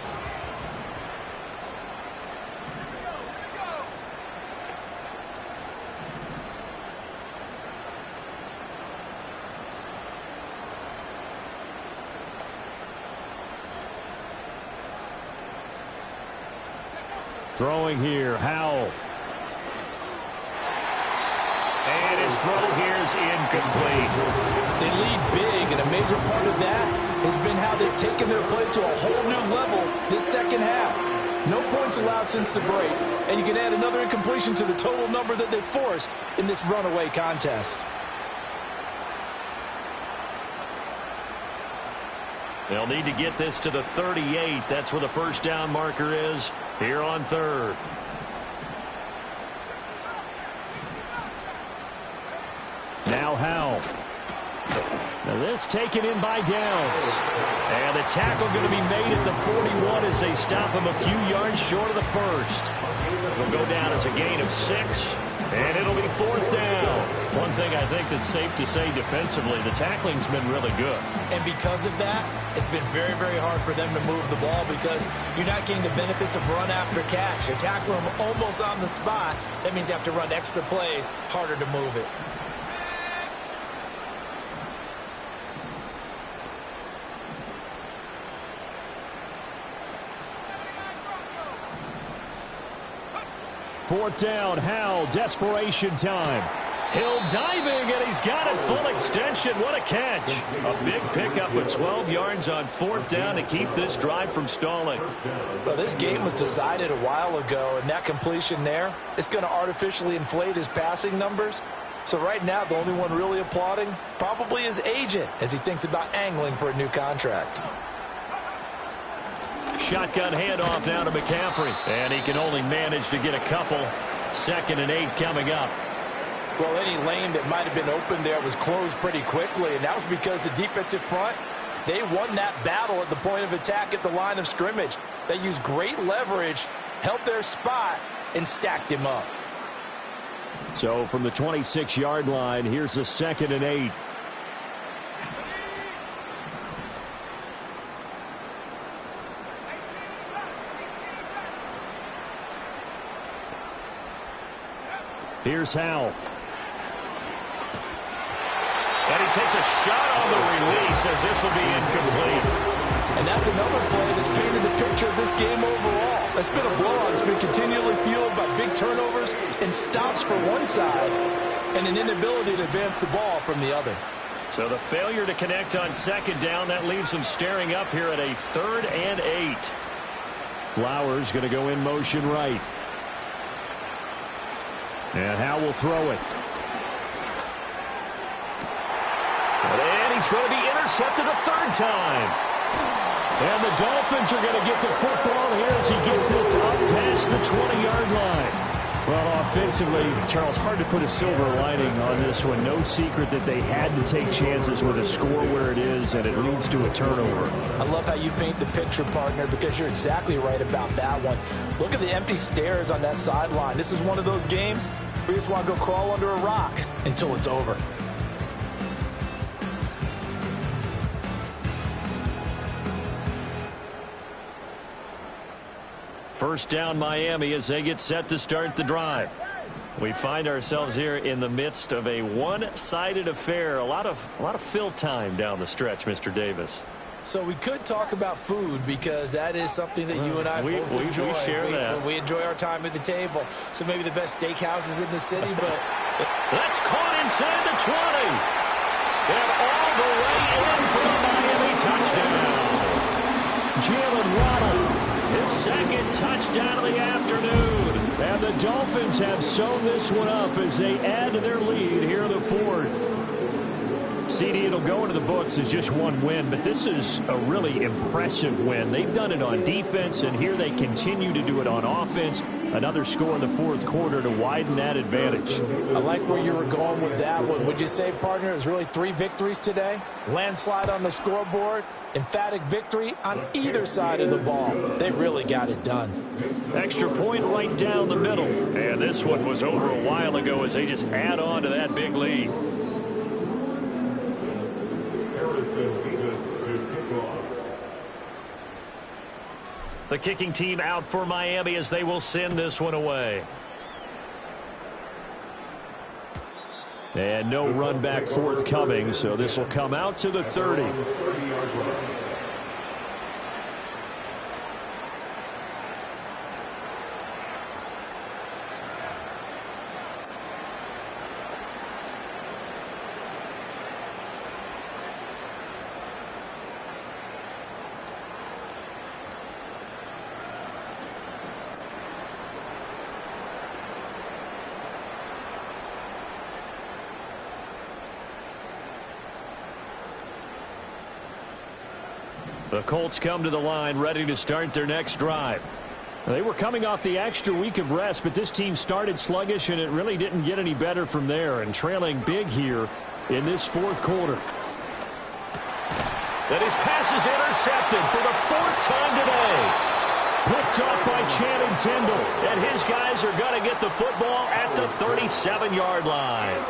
Throwing here, Howell. And his throw here is incomplete. They lead big, and a major part of that has been how they've taken their play to a whole new level this second half. No points allowed since the break, and you can add another incompletion to the total number that they forced in this runaway contest. They'll need to get this to the 38. That's where the first down marker is here on 3rd. Now Howell. Now this taken in by Downs. And the tackle going to be made at the 41 as they stop him a few yards short of the first. It'll go down as a gain of 6. And it'll be 4th down. One thing I think that's safe to say defensively, the tackling's been really good. And because of that, it's been very, very hard for them to move the ball because you're not getting the benefits of run after catch. You're tackling them almost on the spot. That means you have to run extra plays, harder to move it. Fourth down, Howell, desperation time. Hill diving, and he's got it full extension. What a catch. A big pickup of 12 yards on 4th down to keep this drive from stalling. Well, this game was decided a while ago, and that completion there is going to artificially inflate his passing numbers. So right now, the only one really applauding probably his agent as he thinks about angling for a new contract. Shotgun handoff now to McCaffrey. And he can only manage to get a couple. 2nd and 8 coming up. Well, any lane that might have been open there was closed pretty quickly, and that was because the defensive front, they won that battle at the point of attack at the line of scrimmage. They used great leverage, held their spot, and stacked him up. So from the 26-yard line, here's the 2nd and 8. Here's Howell. And he takes a shot on the release as this will be incomplete. And that's another play that's painted the picture of this game overall. It's been a blowout. It's been continually fueled by big turnovers and stops for one side and an inability to advance the ball from the other. So the failure to connect on 2nd down, that leaves them staring up here at a 3rd and 8. Flowers going to go in motion right. And Howell will throw it. And he's going to be intercepted a 3rd time. And the Dolphins are going to get the football here as he gets this up past the 20-yard line. Well, offensively, Charles, hard to put a silver lining on this one. No secret that they had to take chances with a score where it is, and it leads to a turnover. I love how you paint the picture, partner, because you're exactly right about that one. Look at the empty stares on that sideline. This is one of those games where you just want to go crawl under a rock until it's over. First down, Miami, as they get set to start the drive. We find ourselves here in the midst of a one-sided affair. A lot of fill time down the stretch, Mr. Davis. So we could talk about food because that is something that you and I both enjoy. We share that. We enjoy our time at the table. So maybe the best steakhouses in the city, but... That's caught inside the 20. And all the way in for a Miami touchdown. Jalen Waddle. His second touchdown of the afternoon. And the Dolphins have sewn this one up as they add to their lead here in the fourth. CD, it'll go into the books as just one win, but this is a really impressive win. They've done it on defense, and here they continue to do it on offense. Another score in the fourth quarter to widen that advantage. I like where you were going with that one. Would you say, partner, it was really 3 victories today? Landslide on the scoreboard, emphatic victory on either side of the ball. They really got it done. Extra point right down the middle. And this one was over a while ago as they just add on to that big lead. The kicking team out for Miami as they will send this one away. And no run back forthcoming, so this will come out to the 30. The Colts come to the line ready to start their next drive. They were coming off the extra week of rest, but this team started sluggish, and it really didn't get any better from there, and trailing big here in this fourth quarter. And his pass is intercepted for the 4th time today. Picked up by Channing Tindall, and his guys are going to get the football at the 37-yard line.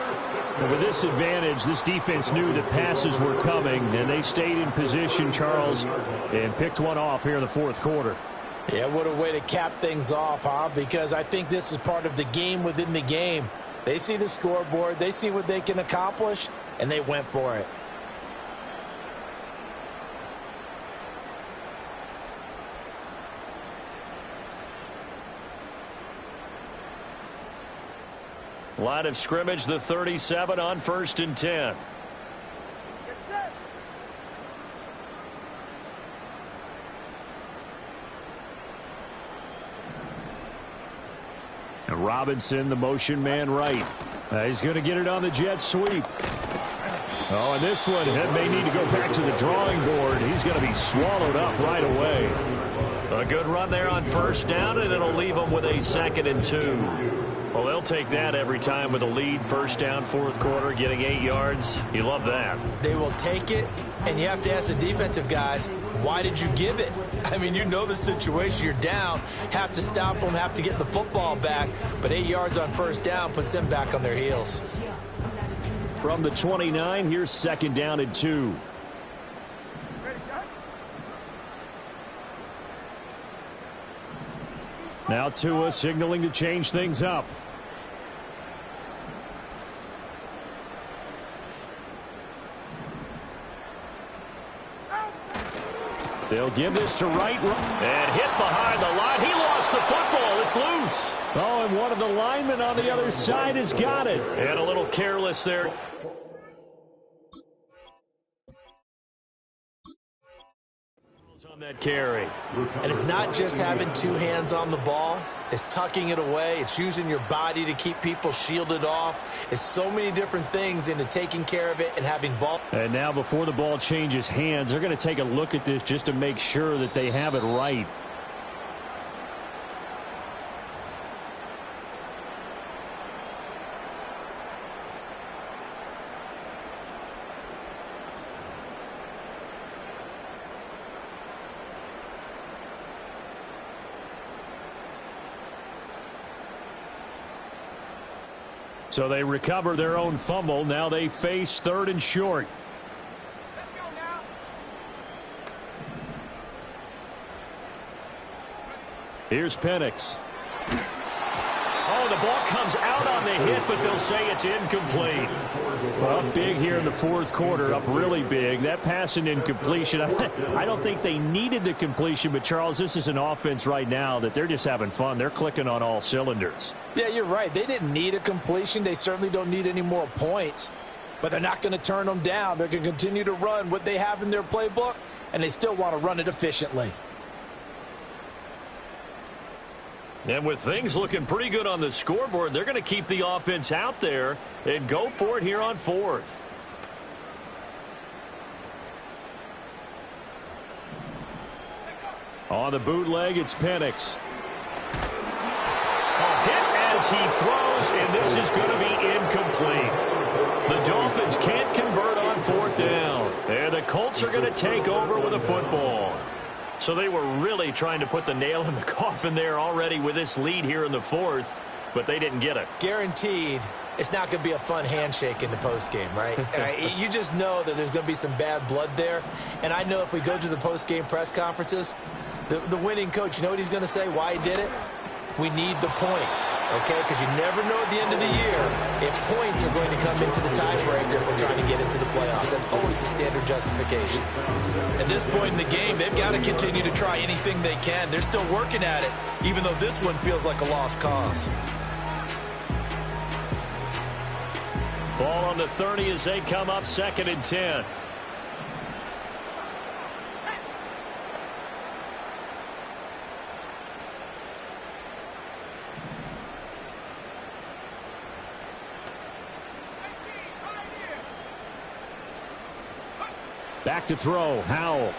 And with this advantage, this defense knew that passes were coming, and they stayed in position, Charles, and picked one off here in the fourth quarter. Yeah, what a way to cap things off, huh? Because I think this is part of the game within the game. They see the scoreboard, they see what they can accomplish, and they went for it. Line of scrimmage, the 37 on 1st and 10. And Robinson, the motion man right. He's going to get it on the jet sweep. Oh, and this one, that may need to go back to the drawing board. He's going to be swallowed up right away. A good run there on 1st down, and it'll leave them with a 2nd and 2. Well, they'll take that every time with a lead. 1st down, 4th quarter, getting 8 yards. You love that. They will take it, and you have to ask the defensive guys, why did you give it? I mean, you know the situation. You're down, have to stop them, have to get the football back. But 8 yards on 1st down puts them back on their heels. From the 29, here's 2nd down and 2. Now Tua signaling to change things up. They'll give this to Wright. And hit behind the line. He lost the football. It's loose. Oh, and one of the linemen on the other side has got it. And a little careless there. On that carry. And it's not just having two hands on the ball. It's tucking it away. It's using your body to keep people shielded off. It's so many different things into taking care of it and having ball. And now before the ball changes hands, they're going to take a look at this just to make sure that they have it right. So they recover their own fumble. Now they face 3rd and short. Let's go now. Here's Penix. Oh, the ball comes out on the hit, but they'll say it's incomplete. Well, big here in the 4th quarter, up really big. That pass and incompletion, I don't think they needed the completion, but Charles, this is an offense right now that they're just having fun. They're clicking on all cylinders. Yeah, you're right. They didn't need a completion. They certainly don't need any more points, but they're not going to turn them down. They're going to continue to run what they have in their playbook, and they still want to run it efficiently. And with things looking pretty good on the scoreboard, they're going to keep the offense out there and go for it here on 4th. On the bootleg, it's Penix. Hit as he throws, and this is going to be incomplete. The Dolphins can't convert on 4th down. And the Colts are going to take over with a football. So they were really trying to put the nail in the coffin there already with this lead here in the 4th, but they didn't get it. Guaranteed it's not going to be a fun handshake in the postgame, right? You just know that there's going to be some bad blood there. And I know if we go to the postgame press conferences, the winning coach, you know what he's going to say, why he did it? We need the points, okay? Because you never know at the end of the year if points are going to come into the tiebreaker if we're trying to get into the playoffs. That's always the standard justification. At this point in the game, they've got to continue to try anything they can. They're still working at it, even though this one feels like a lost cause. Ball on the 30 as they come up 2nd and 10. Back to throw, Howell.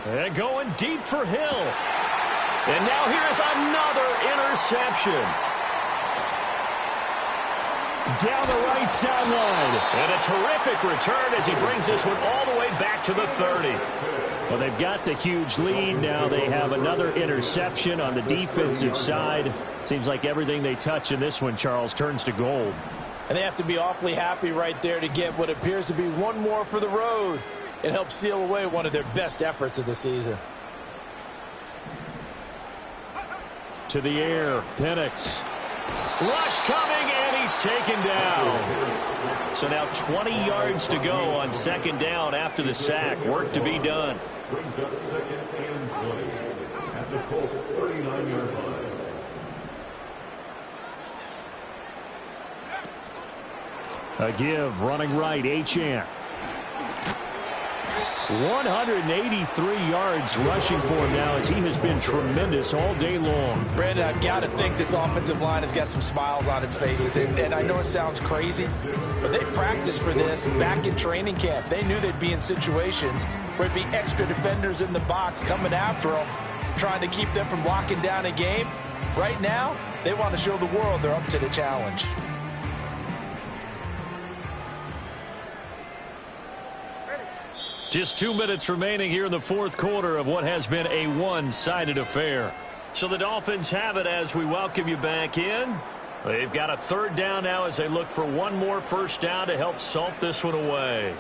And going deep for Hill. And now here's another interception. Down the right sideline. And a terrific return as he brings this one all the way back to the 30. Well, they've got the huge lead. Now they have another interception on the defensive side. Seems like everything they touch in this one, Charles, turns to gold. And they have to be awfully happy right there to get what appears to be one more for the road. It helps seal away one of their best efforts of the season. To the air, Penix. Rush coming, and he's taken down. So now 20 yards to go on 2nd down after the sack. Work to be done. Brings up 2nd and 20 at the Colts 39-yard line. A give, running right, Achane. 183 yards rushing for him now as he has been tremendous all day long. Brandon, I've got to think this offensive line has got some smiles on its faces. And I know it sounds crazy, but they practiced for this back in training camp. They knew they'd be in situations where it'd be extra defenders in the box coming after them, trying to keep them from locking down a game. Right now, they want to show the world they're up to the challenge. Just 2 minutes remaining here in the 4th quarter of what has been a one-sided affair. So the Dolphins have it as we welcome you back in. They've got a 3rd down now as they look for one more 1st down to help salt this one away.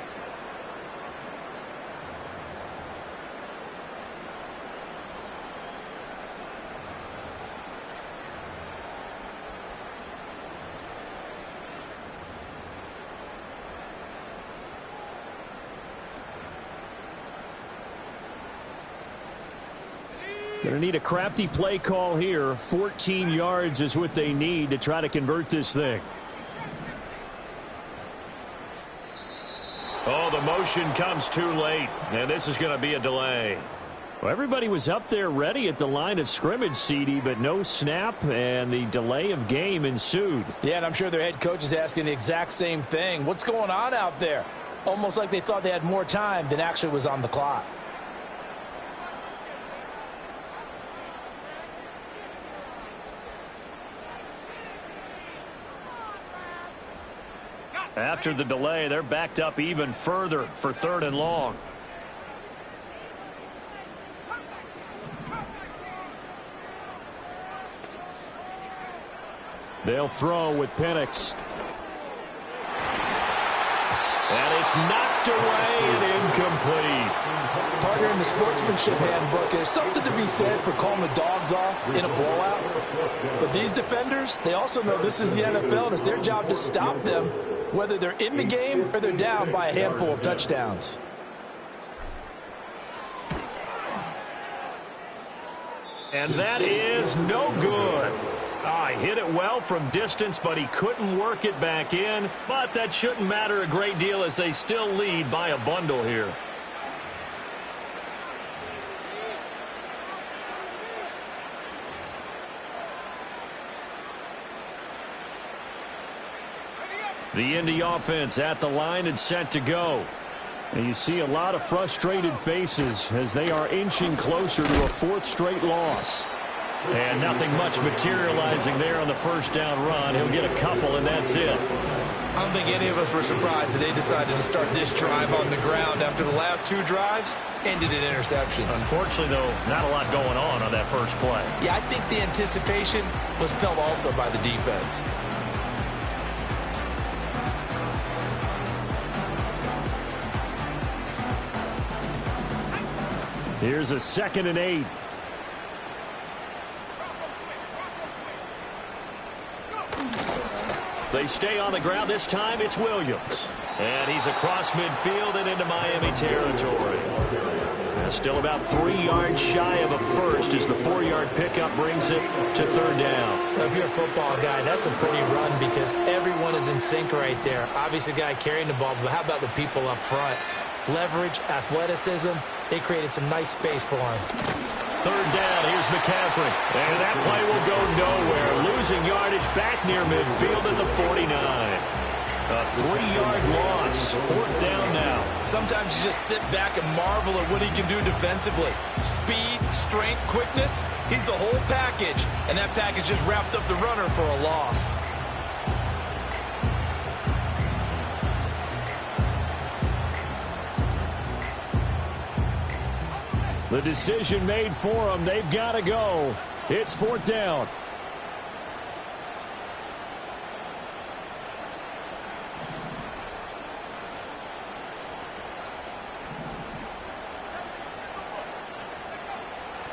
Going to need a crafty play call here. 14 yards is what they need to try to convert this thing. Oh, the motion comes too late, and this is going to be a delay. Well, everybody was up there ready at the line of scrimmage, CD, but no snap, and the delay of game ensued. Yeah, and I'm sure their head coach is asking the exact same thing. What's going on out there? Almost like they thought they had more time than actually was on the clock. After the delay, they're backed up even further for 3rd and long. They'll throw with Penix. And it's knocked away and incomplete. Partner, in the sportsmanship handbook, there's something to be said for calling the dogs off in a blowout. But these defenders, they also know this is the NFL, and it's their job to stop them, whether they're in the game or they're down by a handful of touchdowns. And that is no good. He hit it well from distance, but he couldn't work it back in. But that shouldn't matter a great deal as they still lead by a bundle here. The Indy offense at the line and set to go. And you see a lot of frustrated faces as they are inching closer to a 4th straight loss. And nothing much materializing there on the first down run. He'll get a couple, and that's it. I don't think any of us were surprised that they decided to start this drive on the ground after the last 2 drives ended in interceptions. Unfortunately, though, not a lot going on that first play. Yeah, I think the anticipation was felt also by the defense. Here's a 2nd and 8. They stay on the ground. This time it's Williams. And he's across midfield and into Miami territory. Still about 3 yards shy of a first as the 4-yard pickup brings it to 3rd down. If you're a football guy, that's a pretty run because everyone is in sync right there. Obviously, the guy carrying the ball, but how about the people up front? Leverage, athleticism, they created some nice space for him. 3rd down, here's McCaffrey. And that play will go nowhere. Losing yardage back near midfield at the 49. A 3-yard loss. 4th down now. Sometimes you just sit back and marvel at what he can do defensively. Speed, strength, quickness, he's the whole package. And that package just wrapped up the runner for a loss. The decision made for them. They've got to go. It's 4th down.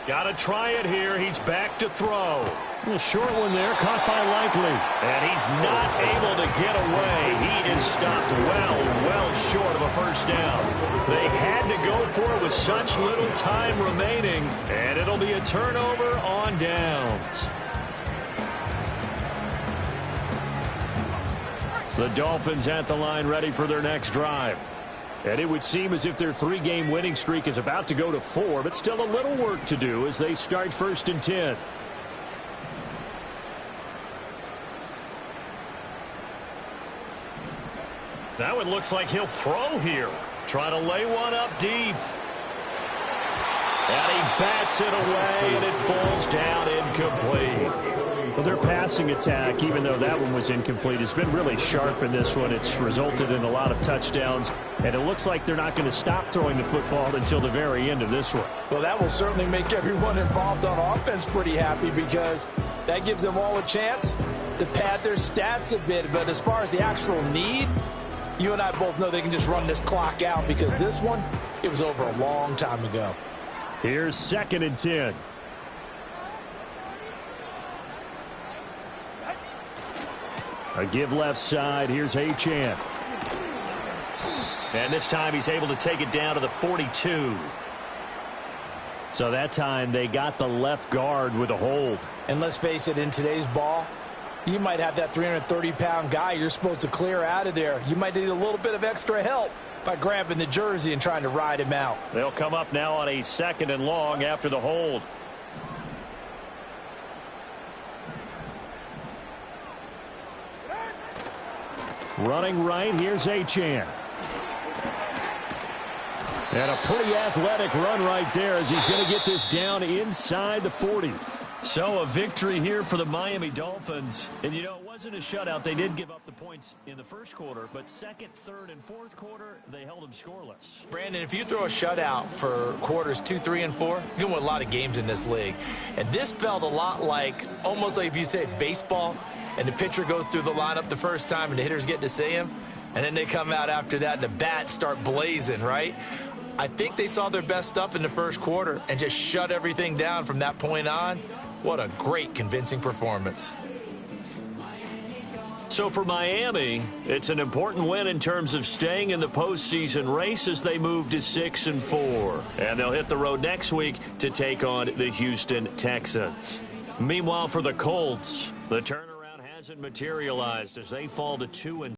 Got to try it here. He's back to throw. A short one there, caught by Likely. And he's not able to get away. He is stopped well short of a first down. They had to go for it with such little time remaining. And it'll be a turnover on downs. The Dolphins at the line ready for their next drive. And it would seem as if their 3-game winning streak is about to go to 4, but still a little work to do as they start 1st and 10. That one looks like he'll throw here. Try to lay one up deep. And he bats it away, and it falls down incomplete. Well, their passing attack, even though that one was incomplete, has been really sharp in this one. It's resulted in a lot of touchdowns, and it looks like they're not going to stop throwing the football until the very end of this one. Well, that will certainly make everyone involved on offense pretty happy because that gives them all a chance to pad their stats a bit. But as far as the actual need, you and I both know they can just run this clock out because this one, it was over a long time ago. Here's 2nd and 10. A give left side. Here's Achane. And this time he's able to take it down to the 42. So that time they got the left guard with a hold. And let's face it, in today's ball, you might have that 330-pound guy you're supposed to clear out of there. You might need a little bit of extra help by grabbing the jersey and trying to ride him out. They'll come up now on a 2nd and long after the hold. Running right, here's Achane. And a pretty athletic run right there as he's going to get this down inside the 40. So a victory here for the Miami Dolphins. And, you know, it wasn't a shutout. They did give up the points in the first quarter, but second, third, and fourth quarter, they held them scoreless. Brandon, if you throw a shutout for quarters 2, 3, and 4, you can win a lot of games in this league. And this felt a lot like, almost like if you said baseball, and the pitcher goes through the lineup the first time and the hitters get to see him, and then they come out after that and the bats start blazing, right? I think they saw their best stuff in the first quarter and just shut everything down from that point on. What a great, convincing performance. So for Miami, it's an important win in terms of staying in the postseason race as they move to 6-4. And they'll hit the road next week to take on the Houston Texans. Meanwhile, for the Colts, the turnaround hasn't materialized as they fall to 2-2.